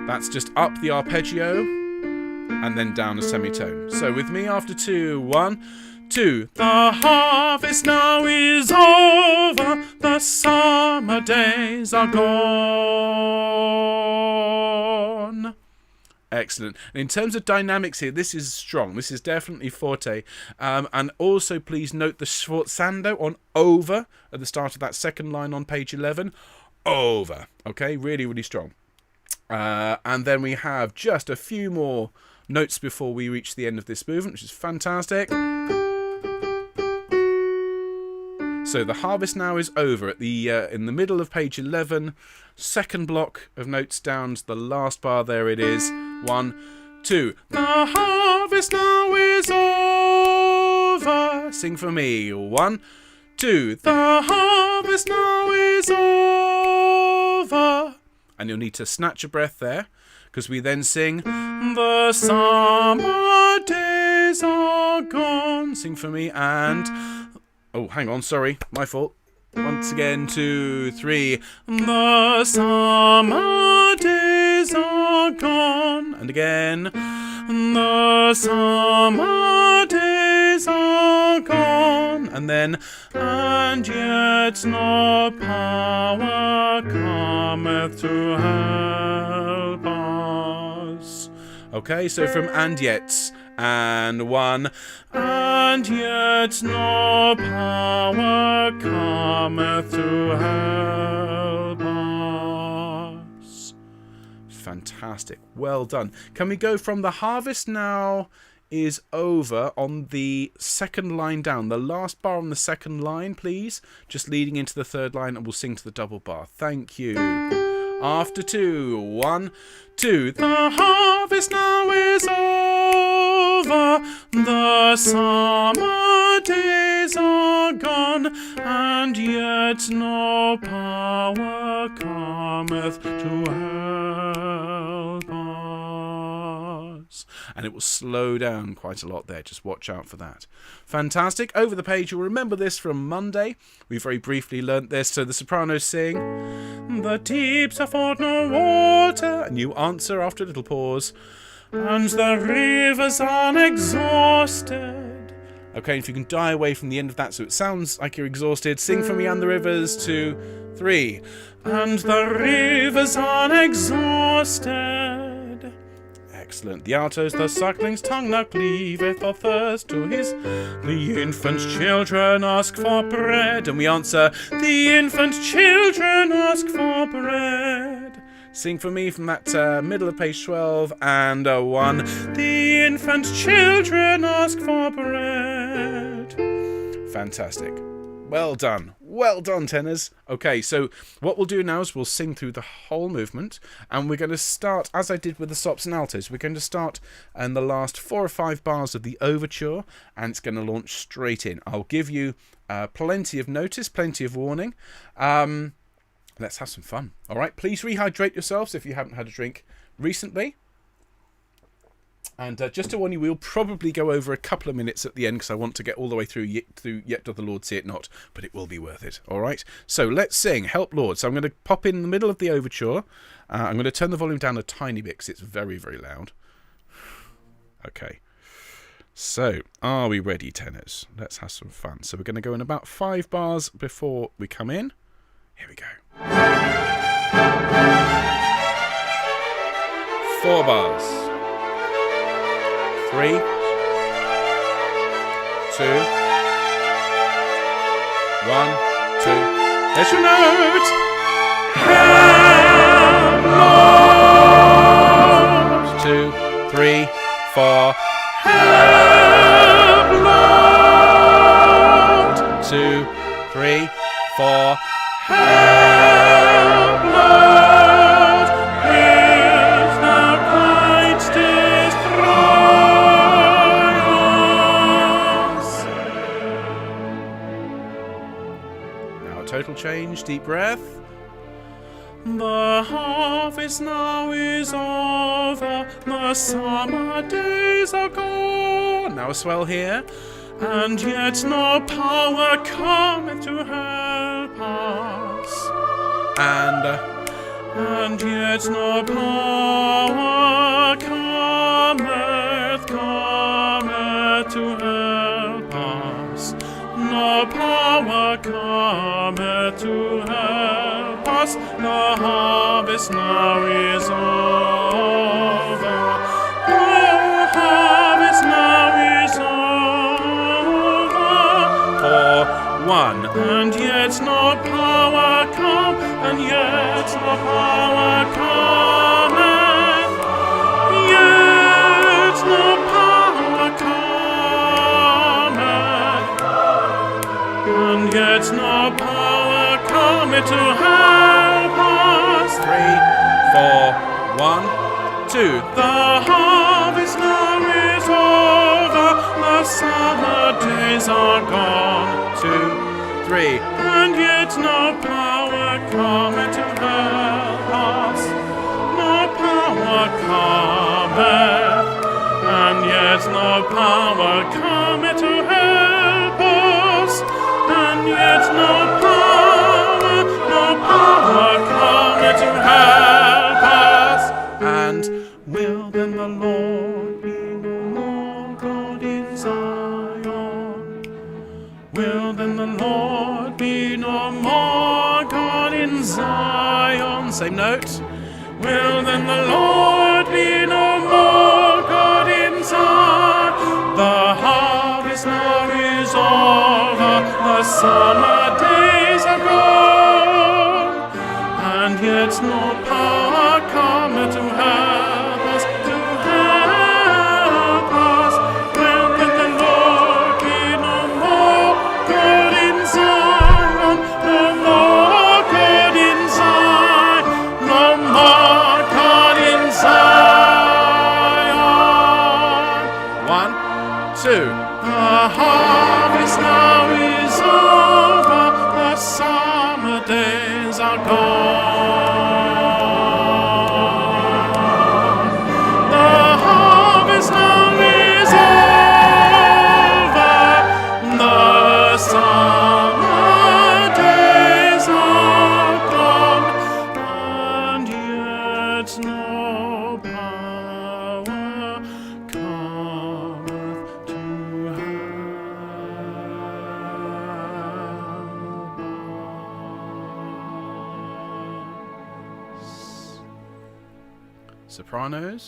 S1: that's just up the arpeggio and then down a semitone. So with me after 2, 1, 2. The harvest now is over. The summer days are gone. Excellent. And in terms of dynamics here, this is strong. This is definitely forte. And also please note the sforzando on over at the start of that second line on page 11. Over. Okay, really, really strong. And then we have just a few more notes before we reach the end of this movement, which is fantastic. So the harvest now is over at the in the middle of page 11, second block of notes down to the last bar. There it is. 1, 2. The harvest now is over. Sing for me. 1, 2. The harvest now is over. And you'll need to snatch a breath there, because we then sing, the summer days are gone. Sing for me, and... oh, hang on, sorry, my fault. Once again, 2, 3. The summer days are gone. And again, the summer days are gone. And then, and yet no power cometh to help us. Okay, so from and yet, and 1, and yet no power cometh to help us. Fantastic. Well done. Can we go from the harvest now is over on the second line down? The last bar on the second line, please. Just leading into the third line, and we'll sing to the double bar. Thank you. After 2, 1, 2. The harvest now is over. The summer days are gone, and yet no power cometh to help us. And it will slow down quite a lot there. Just watch out for that. Fantastic. Over the page, you'll remember this from Monday. We very briefly learnt this. So the sopranos sing, the deeps afford no water. And you answer after a little pause, and the rivers are exhausted. Okay, if you can die away from the end of that so it sounds like you're exhausted, sing for me, and the rivers, 2, 3. And the rivers are exhausted. Excellent. The altos, the suckling's tongue now cleaveth for thirst to his. The infant children ask for bread. And we answer, the infant children ask for bread. Sing for me from that middle of page 12 and 1. The infant children ask for bread. Fantastic. Well done. Well done, tenors. Okay, so what we'll do now is we'll sing through the whole movement, and we're going to start, as I did with the sops and altos, we're going to start in the last 4 or 5 bars of the overture, and it's going to launch straight in. I'll give you plenty of notice, plenty of warning. Let's have some fun. All right, please rehydrate yourselves if you haven't had a drink recently. And just to warn you, we'll probably go over a couple of minutes at the end because I want to get all the way through Yet Doth the Lord See It Not, but it will be worth it. All right? So let's sing Help Lord. So I'm going to pop in the middle of the overture. I'm going to turn the volume down a tiny bit because it's very, very loud. Okay. So, are we ready, tenors? Let's have some fun. So we're going to go in about 5 bars before we come in. Here we go. 4 bars. 3, 2, 1. There's your note. Help, Lord. 2, 3, 4. Help, Lord. 2, 3, 4. Help, Lord. If thou canst destroy us. Now a total change, deep breath. The harvest now is over, the summer days are gone. Now a swell here. And yet no power cometh to help us. And yet no power cometh to help us. No power cometh to help us. The harvest now is over. The harvest now is over. 1. And yet no power come, and yet no power cometh. Yet no power cometh, and yet no power cometh to help us. 3, 4, 1, 2. The harvest now is over, the summer days are gone. 2, 3. And yet no power cometh to help us. No power cometh, and yet no power cometh to help us. And yet no power cometh to help us. And will then the Lord be no more God in Zion? Will then the Lord be no more God in Zion? Same note. Will then the Lord be no more God in Zion? The harvest now is over, the summer days are gone, and yet no power cometh to help us, to help us. Will then the Lord be no more God in Zion? No more God in Zion, no more God in Zion. 1, 2. The harvest now is over, the summer days are gone. The harvest now is over, the summer days are gone, and yet no power cometh to help us. Sopranos.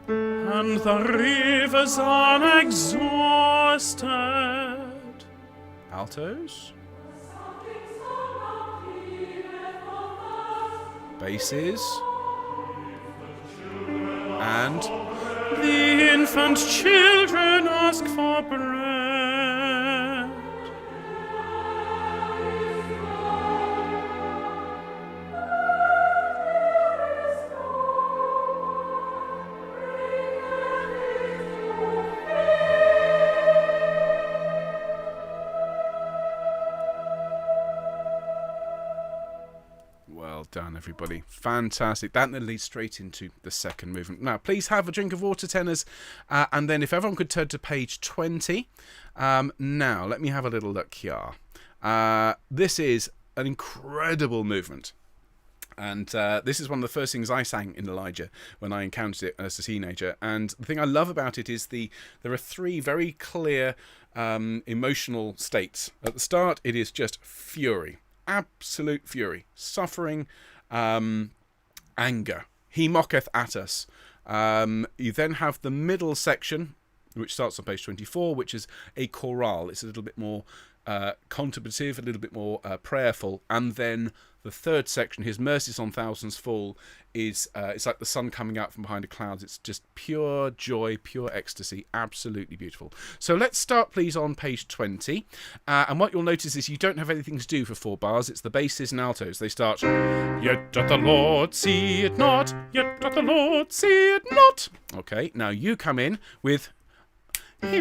S1: And the rivers are exhausted. Altos. Basses. And the infant children ask for bread. Well done, everybody. Fantastic. That then leads straight into the second movement. Now, please have a drink of water, tenors. And then if everyone could turn to page 20. Now, let me have a little look here. This is an incredible movement. And this is one of the first things I sang in Elijah when I encountered it as a teenager. And the thing I love about it is there are three very clear emotional states. At the start, it is just fury. Absolute fury. Suffering. Anger. He mocketh at us. You then have the middle section, which starts on page 24, which is a chorale. It's a little bit more contemplative, a little bit more prayerful. And then the third section, his mercies on thousands fall, is it's like the sun coming out from behind the clouds. It's just pure joy, pure ecstasy, absolutely beautiful. So let's start, please, on page 20. And what you'll notice is you don't have anything to do for 4 bars. It's the basses and altos. They start, yet doth the Lord see it not, yet doth the Lord see it not. Okay, now you come in with up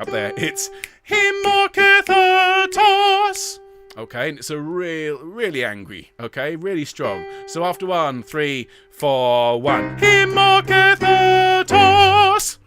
S1: there, it's He mocketh at us. Okay, and it's a really angry, okay, really strong. So after 1, 3, 4, 1. He mocketh at us.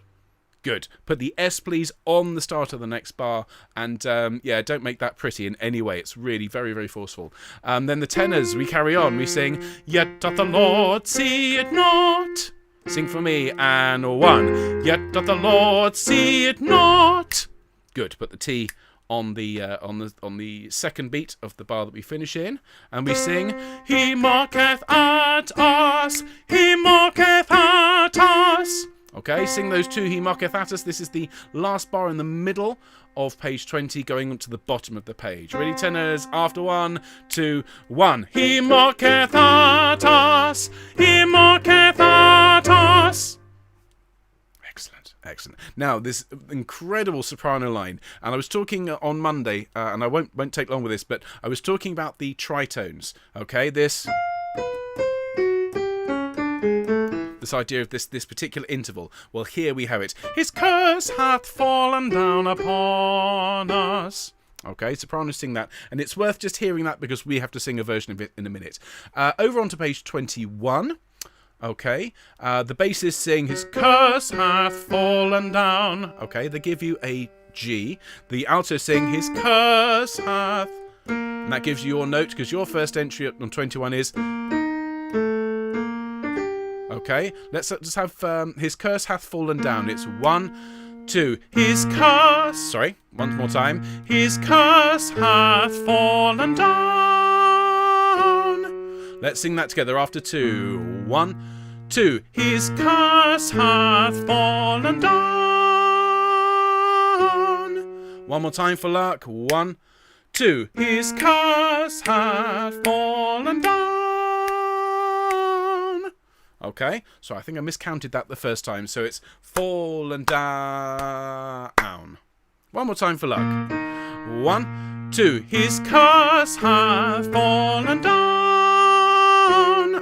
S1: Good. Put the S, please, on the start of the next bar. And, yeah, don't make that pretty in any way. It's really very, very forceful. Then the tenors, we carry on. We sing, yet doth the Lord see it not. Sing for me. And 1. Yet doth the Lord see it not. Good. Put the T on the second beat of the bar that we finish in, and we sing, He mocketh at us, He mocketh at us. Okay, sing those two, He mocketh at us. This is the last bar in the middle of page 20, going to the bottom of the page. Ready, tenors? After 1, 2, 1. He mocketh at us, He mocketh at us. Excellent. Now, this incredible soprano line, and I was talking on Monday, and I won't take long with this, but I was talking about the tritones. Okay, this idea of this particular interval. Well, here we have it. His curse hath fallen down upon us. Okay, sopranos sing that, and it's worth just hearing that because we have to sing a version of it in a minute. Over onto page 21. Okay, the basses sing, His curse hath fallen down. Okay, they give you a G. The altos sing, His curse hath, and that gives you your note because your first entry on 21 is. Okay, let's just have His curse hath fallen down. It's 1, 2. His curse. Sorry, one more time. His curse hath fallen down. Let's sing that together after 2. 1, 2. His curse hath fallen down. One more time for luck. 1, 2. His curse hath fallen down. Okay, so I think I miscounted that the first time. So it's fallen down. One more time for luck. 1, 2. His curse hath fallen down.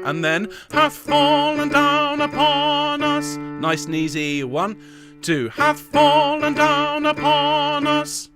S1: And then hath fallen down upon us. Nice and easy. 1, 2. Hath fallen down upon us.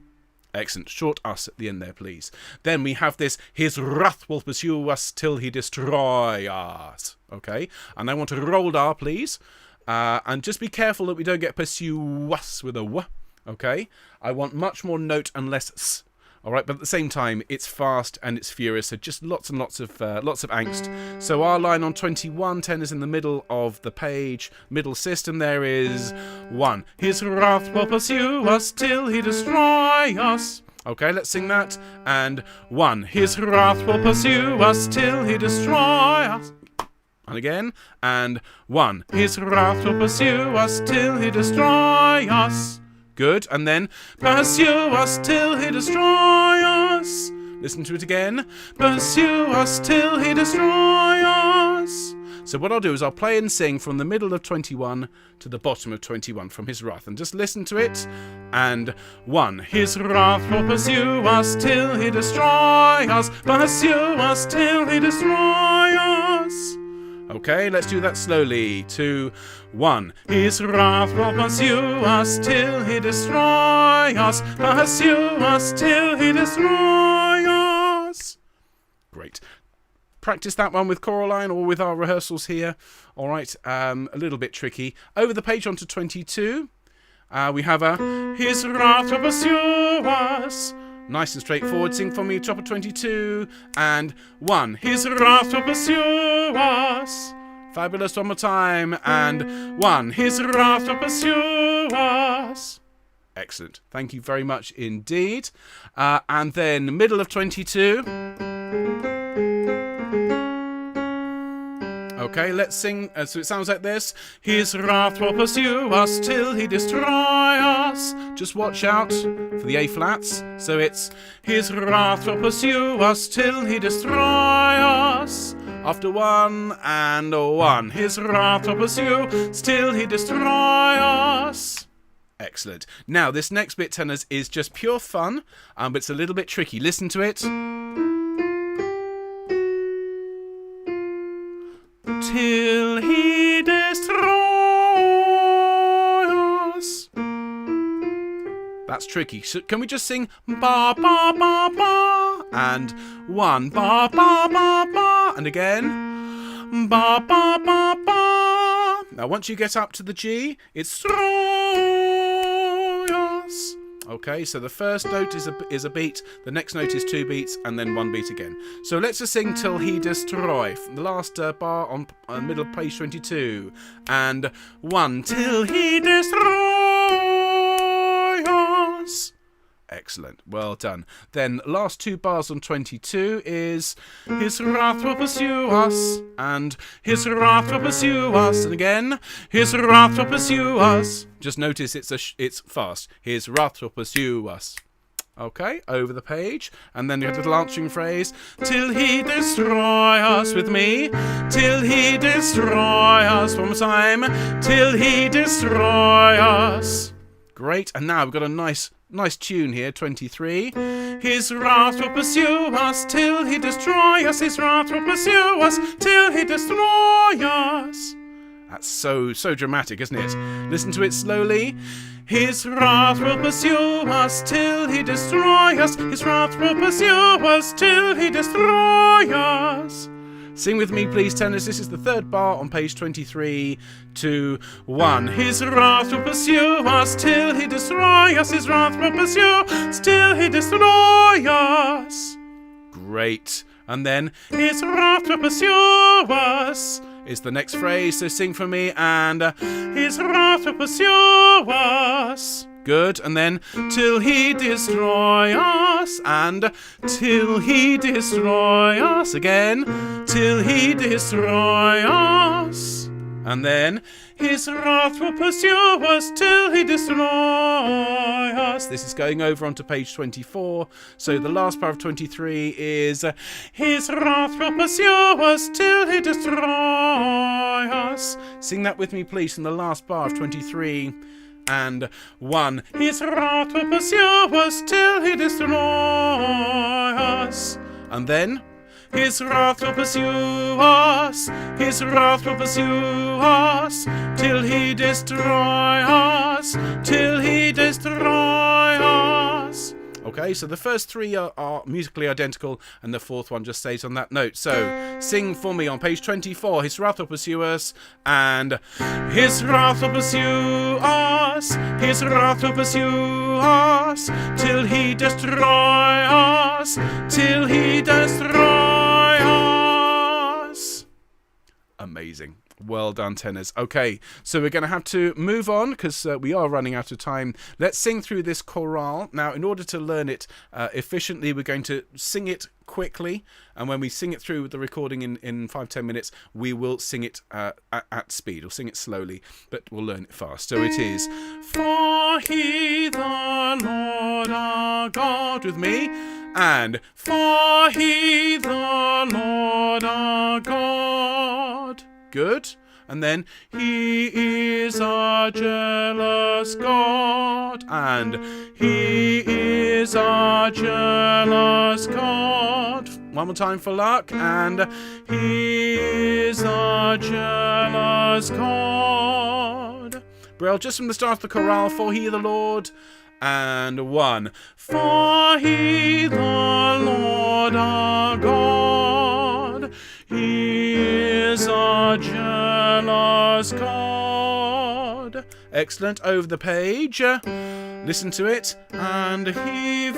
S1: Excellent. Short us at the end there, please. Then we have this, His wrath will pursue us till He destroy us. Okay? And I want a rolled R, please. And just be careful that we don't get pursue us with a W. Okay? I want much more note and less S. All right, but at the same time, it's fast and it's furious, so just lots and lots of angst. So our line on 21, tenors in the middle of the page, middle system there is 1. His wrath will pursue us till He destroy us. Okay, let's sing that. And 1. His wrath will pursue us till He destroy us. And again. And 1. His wrath will pursue us till He destroy us. Good, and then pursue us till He destroy us. Listen to it again. Pursue us till He destroy us. So what I'll do is I'll play and sing from the middle of 21 to the bottom of 21 from His wrath, and just listen to it. And 1. His wrath will pursue us till He destroy us. Pursue us till He destroy us. Okay, let's do that slowly. 2, 1. His wrath will pursue us till He destroy us. Pursue us till He destroy us. Great. practice that one with Coraline or with our rehearsals here. All right, a little bit tricky. Over the page onto 22, we have a His wrath will pursue us. Nice and straightforward. Sing for me, top of 22. And 1. His wrath will pursue us. Fabulous. One more time. And 1. His wrath will pursue us. Excellent. Thank you very much indeed. And then middle of 22. Okay, let's sing. So it sounds like this. His wrath will pursue us till he destroy us. Just watch out for the A flats. So it's His wrath will pursue us till he destroy us. After 1 and 1. His wrath will pursue us till he destroy us. Excellent. Now, this next bit, tenors, is just pure fun, but it's a little bit tricky. Listen to it. Till he destroy us. That's tricky. So can we just sing ba ba ba ba and 1 ba ba ba ba and again ba ba ba ba. Now once you get up to the G, it's us. Okay, so the first note is a beat, the next note is 2 beats, and then 1 beat again. So let's just sing Till He Destroy. The last bar on middle of page 22. And 1. Till He destroy us. Excellent, well done. Then last 2 bars on 22 is His wrath will pursue us, and His wrath will pursue us, and again His wrath will pursue us. Just notice it's fast. His wrath will pursue us. Okay, over the page, and then you have a little answering phrase. Till he destroy us with me. Till he destroy us. One more time. Till he destroy us. Great, and now we've got a nice tune here, 23. His wrath will pursue us till he destroy us. His wrath will pursue us till he destroy us. That's so dramatic, isn't it? Listen to it slowly. His wrath will pursue us till he destroy us. His wrath will pursue us till he destroy us. Sing with me, please, tenors. This is the 3rd bar on page 23. 2, 1. His wrath will pursue us till he destroy us. His wrath will pursue us till he destroy us. Great. And then his wrath will pursue us is the next phrase. So sing for me. And his wrath will pursue us. Good, and then till he destroy us, and till he destroy us again, till he destroy us, and then his wrath will pursue us till he destroy us. This is going over onto page 24, so the last part of 23 is his wrath will pursue us till he destroy us. Sing that with me, please, from the last bar of 23. And 1. His wrath will pursue us till he destroy us. And then his wrath will pursue us. His wrath will pursue us till he destroy us. Till he destroy us. Okay, so the first 3 are musically identical, and the 4th one just stays on that note. So, sing for me on page 24, His wrath will pursue us, and His wrath will pursue us, His wrath will pursue us, till he destroy us, till he destroy us. Amazing. Well done, tenors. Okay, so we're going to have to move on because we are running out of time. Let's sing through this chorale. Now, in order to learn it efficiently, we're going to sing it quickly. And when we sing it through with the recording in 5-10 minutes, we will sing it at speed. We'll sing it slowly, but we'll learn it fast. So it is, For he, the Lord our God, with me. And for he, the Lord our God. Good. And then he is a jealous God. And he is a jealous God. One more time for luck. And he is a jealous God. Brill, just from the start of the chorale. For he, the Lord. And 1. For he, the Lord our God, He is a jealous God. Excellent. Over the page. Listen to it. And he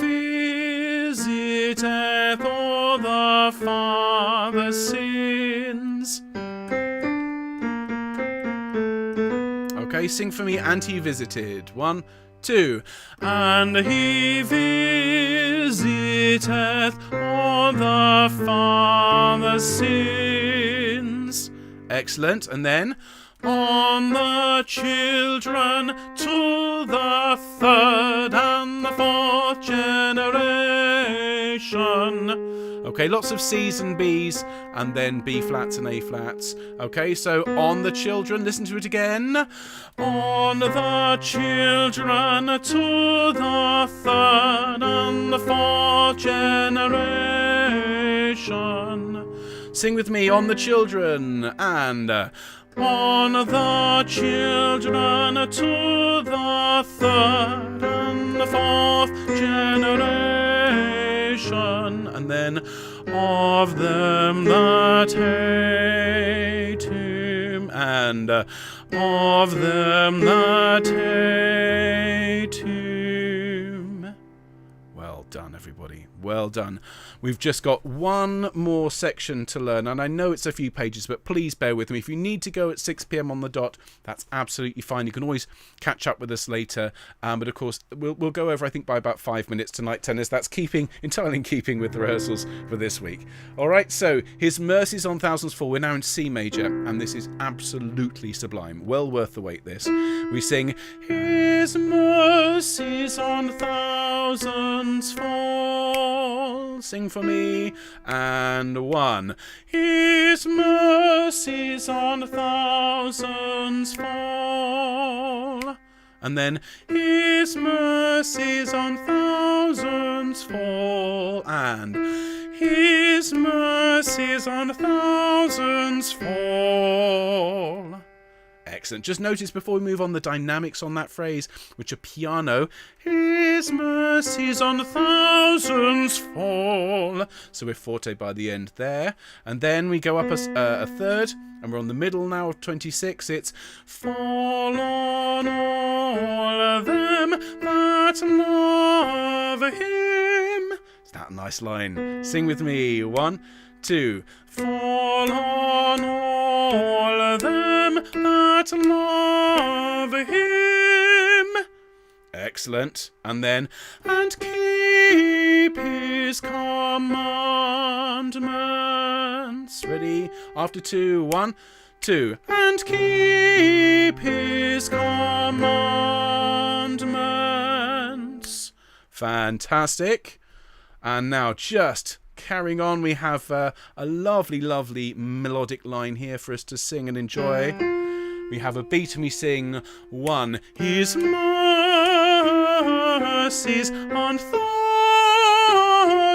S1: visiteth all the father's sins. Okay, sing for me. And he visited. 1, 2. And he visiteth all the father's sins. Excellent. And then on the children to the third and the fourth generation. Okay, lots of C's and B's, and then B flats and A flats. Okay, so on the children, listen to it again. On the children to the third and the fourth generation. Sing with me, on the children, and on the children to the third and the fourth generation, and then of them that hate him, and of them that hate him. Well done, everybody. Well done. We've just got one more section to learn, and I know it's a few pages, but please bear with me. If you need to go at 6 p.m. on the dot, that's absolutely fine. You can always catch up with us later, but of course we'll go over, I think, by about 5 minutes tonight, tennis. That's entirely in keeping with the rehearsals for this week. All right, so his mercies on thousands fall. We're now in C major, and this is absolutely sublime. Well worth the wait, this. We sing, his mercies on thousands fall. Sing for me. And 1. His mercies on thousands fall. And then his mercies on thousands fall. And his mercies on thousands fall. Excellent. Just notice before we move on the dynamics on that phrase, which are piano. His mercies on thousands fall. So we're forte by the end there. And then we go up a third, and we're on the middle now of 26. It's fall on all of them that love him. Is that a nice line? Sing with me. 1, 2. Fall on all of them that love him. Excellent. And then, and keep his commandments. Ready? After 2, 1, 2. And keep his commandments. Fantastic. And now just carrying on, we have a lovely, lovely melodic line here for us to sing and enjoy. We have a beat and we sing 1. His mercies on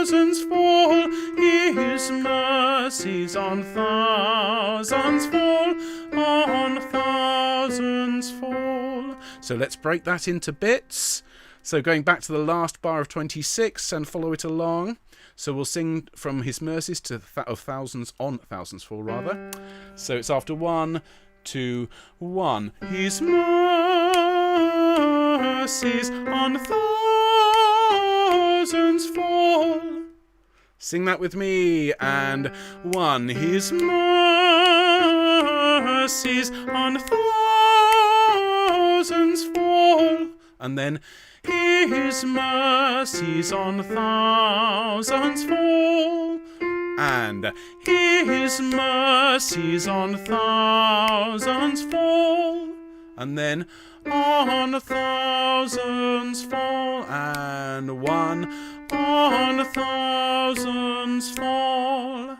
S1: thousands fall. His mercies on thousands fall. On thousands fall. So let's break that into bits. So going back to the last bar of 26 and follow it along. So we'll sing from his mercies to of thousands on thousands fall, rather. So it's after 1, 2, 1. His mercies on thousands fall. Sing that with me. And 1. His mercies on thousands fall. And then his mercies on thousands fall. And his mercies on thousands fall. And then on thousands fall. And 1 on thousands fall.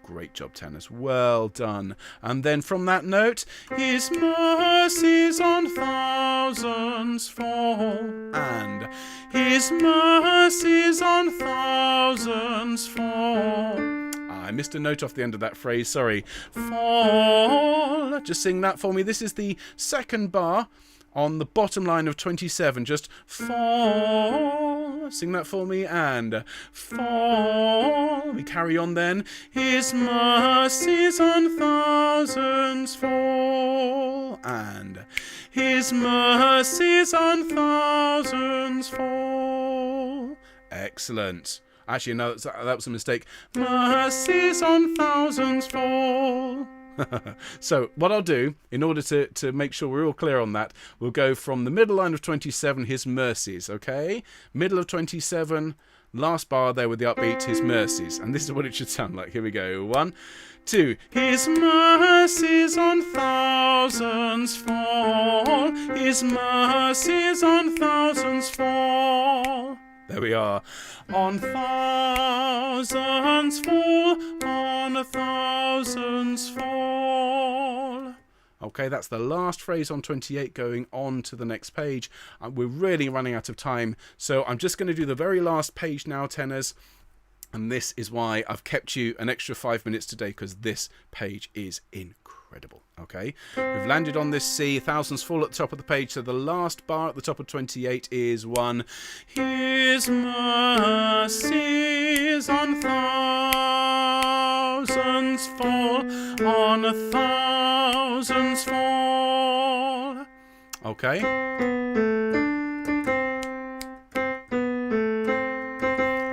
S1: Great job, tenors. Well done. And then from that note, his mercies on thousands fall. And his mercies on thousands fall. I missed a note off the end of that phrase, sorry. Fall. Just sing that for me. This is the second bar on the bottom line of 27. Just fall. fall. Sing that for me. And fall. We carry on then. His mercies on thousands fall. And his mercies on thousands fall. Excellent. Actually, no, that was a mistake. Mercies on thousands fall. So what I'll do, in order to make sure we're all clear on that, we'll go from the middle line of 27, his mercies, okay? Middle of 27, last bar there with the upbeat, his mercies. And this is what it should sound like. Here we go. 1, 2. His mercies on thousands fall. His mercies on thousands fall. There we are. On thousands fall, on thousands fall. Okay, that's the last phrase on 28, going on to the next page. We're really running out of time, so I'm just going to do the very last page now, tenors. And this is why I've kept you an extra 5 minutes today, because this page is incredible. Okay, we've landed on this C, thousands fall at the top of the page, so the last bar at the top of 28 is 1. His mercies on thousands fall, on thousands fall. Okay.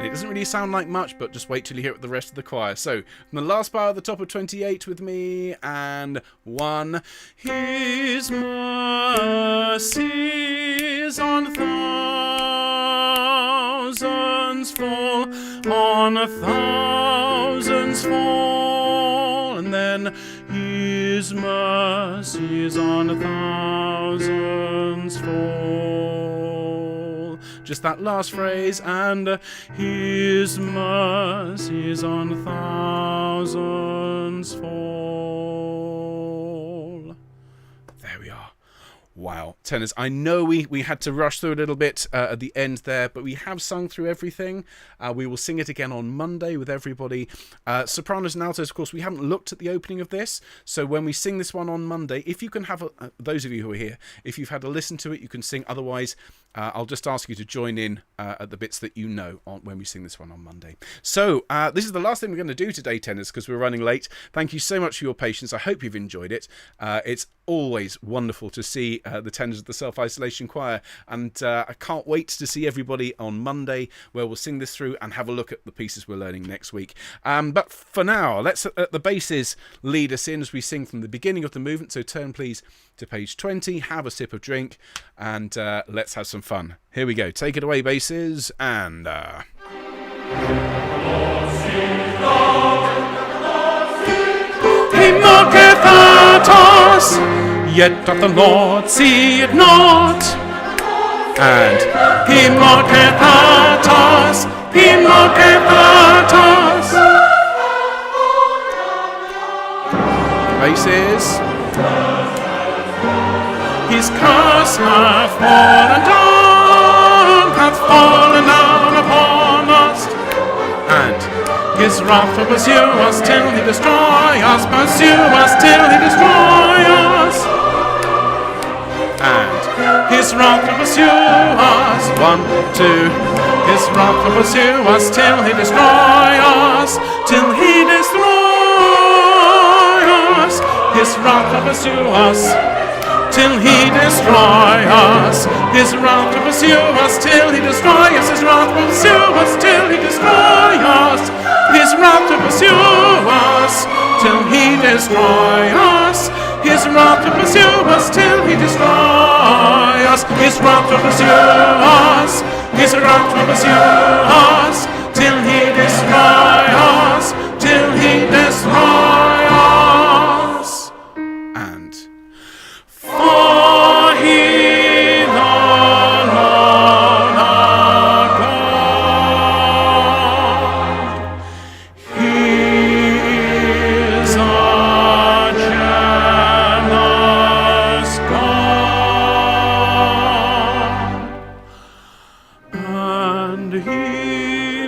S1: It doesn't really sound like much, but just wait till you hear it with the rest of the choir. So, from the last bar at the top of 28 with me, and 1. His mercies on thousands fall, on thousands fall, and then his mercies on thousands fall. Just that last phrase, and his mercies on thousands fall. There we are. Wow, tenors, I know we had to rush through a little bit at the end there, but we have sung through everything. We will sing it again on Monday with everybody. Sopranos and altos, of course, we haven't looked at the opening of this, so when we sing this one on Monday, if you can have, those of you who are here, if you've had a listen to it, you can sing. Otherwise, I'll just ask you to join in at the bits that you know when we sing this one on Monday. So, this is the last thing we're going to do today, tenors, because we're running late. Thank you so much for your patience. I hope you've enjoyed it. It's always wonderful to see the tenors of the Self-Isolation Choir, and I can't wait to see everybody on Monday, where we'll sing this through and have a look at the pieces we're learning next week. But for now, let's let the basses lead us in as we sing from the beginning of the movement. So turn please to page 20, have a sip of drink, and let's have some fun. Here we go. Take it away, basses, and He mocketh at us, yet doth the Lord see it not. And he mocketh at us, he mocketh at us. Basses. His curse hath fallen down upon us. And his wrath will pursue us till he destroy us, pursue us till he destroy us. And his wrath will pursue us, 1, 2. His wrath will pursue us till he destroy us, till he destroy us. His wrath will pursue us till he destroy us. His wrath will pursue us till he destroy us. His wrath will pursue us till he destroy us. His wrath will pursue us till he destroy us. His wrath will pursue us till he destroy us. His wrath will pursue us. His wrath will pursue us till he destroy us. Till he destroy us. And for he alone our God, he is our jealous God, and he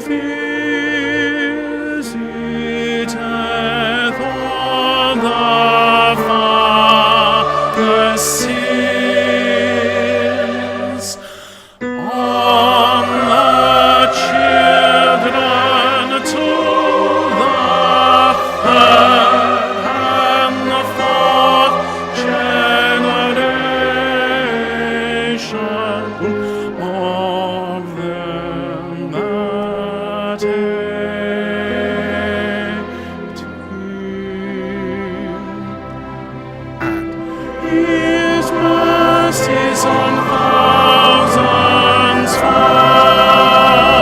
S1: His mercies on thousands fall.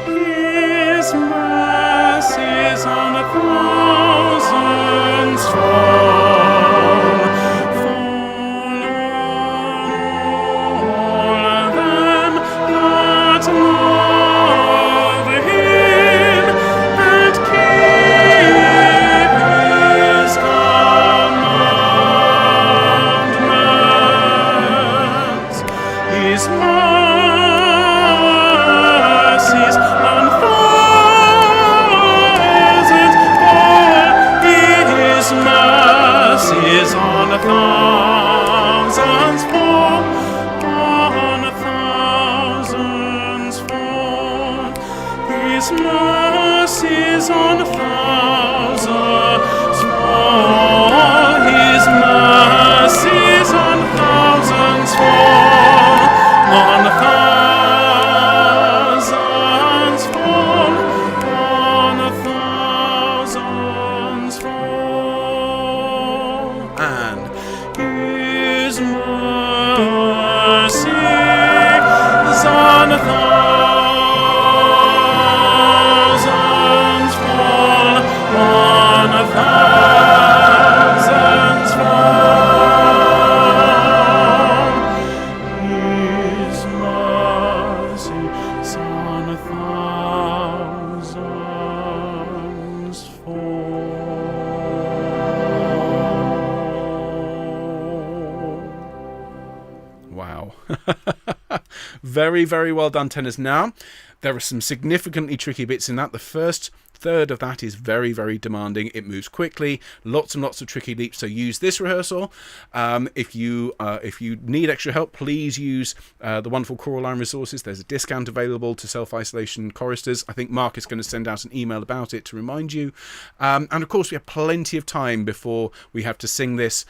S1: His mercies on thousands fall. Fall on all them that love Him and keep His commandments. His mercies on thousands fall. His mercies on thousands fall. On thousands fall. His mercies on thousands fall. His mercies on thousands fall. On thousands fall. On thousands fall. And His mercies on thousands fall. On thousands fall. His mercies on thousands fall. Wow. Very, very well done, tenors. Now, there are some significantly tricky bits in that. The first third of that is very, very demanding. It moves quickly, lots and lots of tricky leaps. So use this rehearsal. If you need extra help, please use the wonderful choral line resources. There's a discount available to self-isolation choristers. I think Mark is going to send out an email about it to remind you. And of course, we have plenty of time before we have to sing this.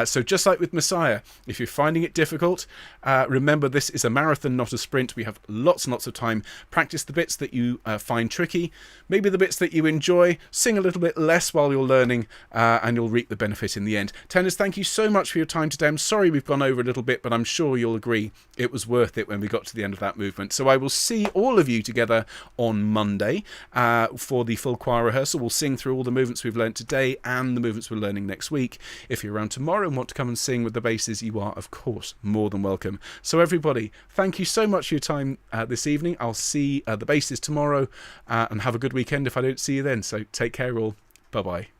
S1: So just like with Messiah, if you're finding it difficult, remember this is a marathon, not a sprint. We have lots and lots of time. Practice the bits that you find tricky, maybe the bits that you enjoy. Sing a little bit less while you're learning, and you'll reap the benefit in the end. Tenors, thank you so much for your time today. I'm sorry we've gone over a little bit, but I'm sure you'll agree it was worth it when we got to the end of that movement. So I will see all of you together on Monday for the full choir rehearsal. We'll sing through all the movements we've learned today and the movements we're learning next week. If you're around tomorrow and want to come and sing with the basses, you are, of course, more than welcome. So everybody, thank you so much for your time this evening. I'll see the basses tomorrow, and have a good weekend if I don't see you then. So take care all. Bye-bye.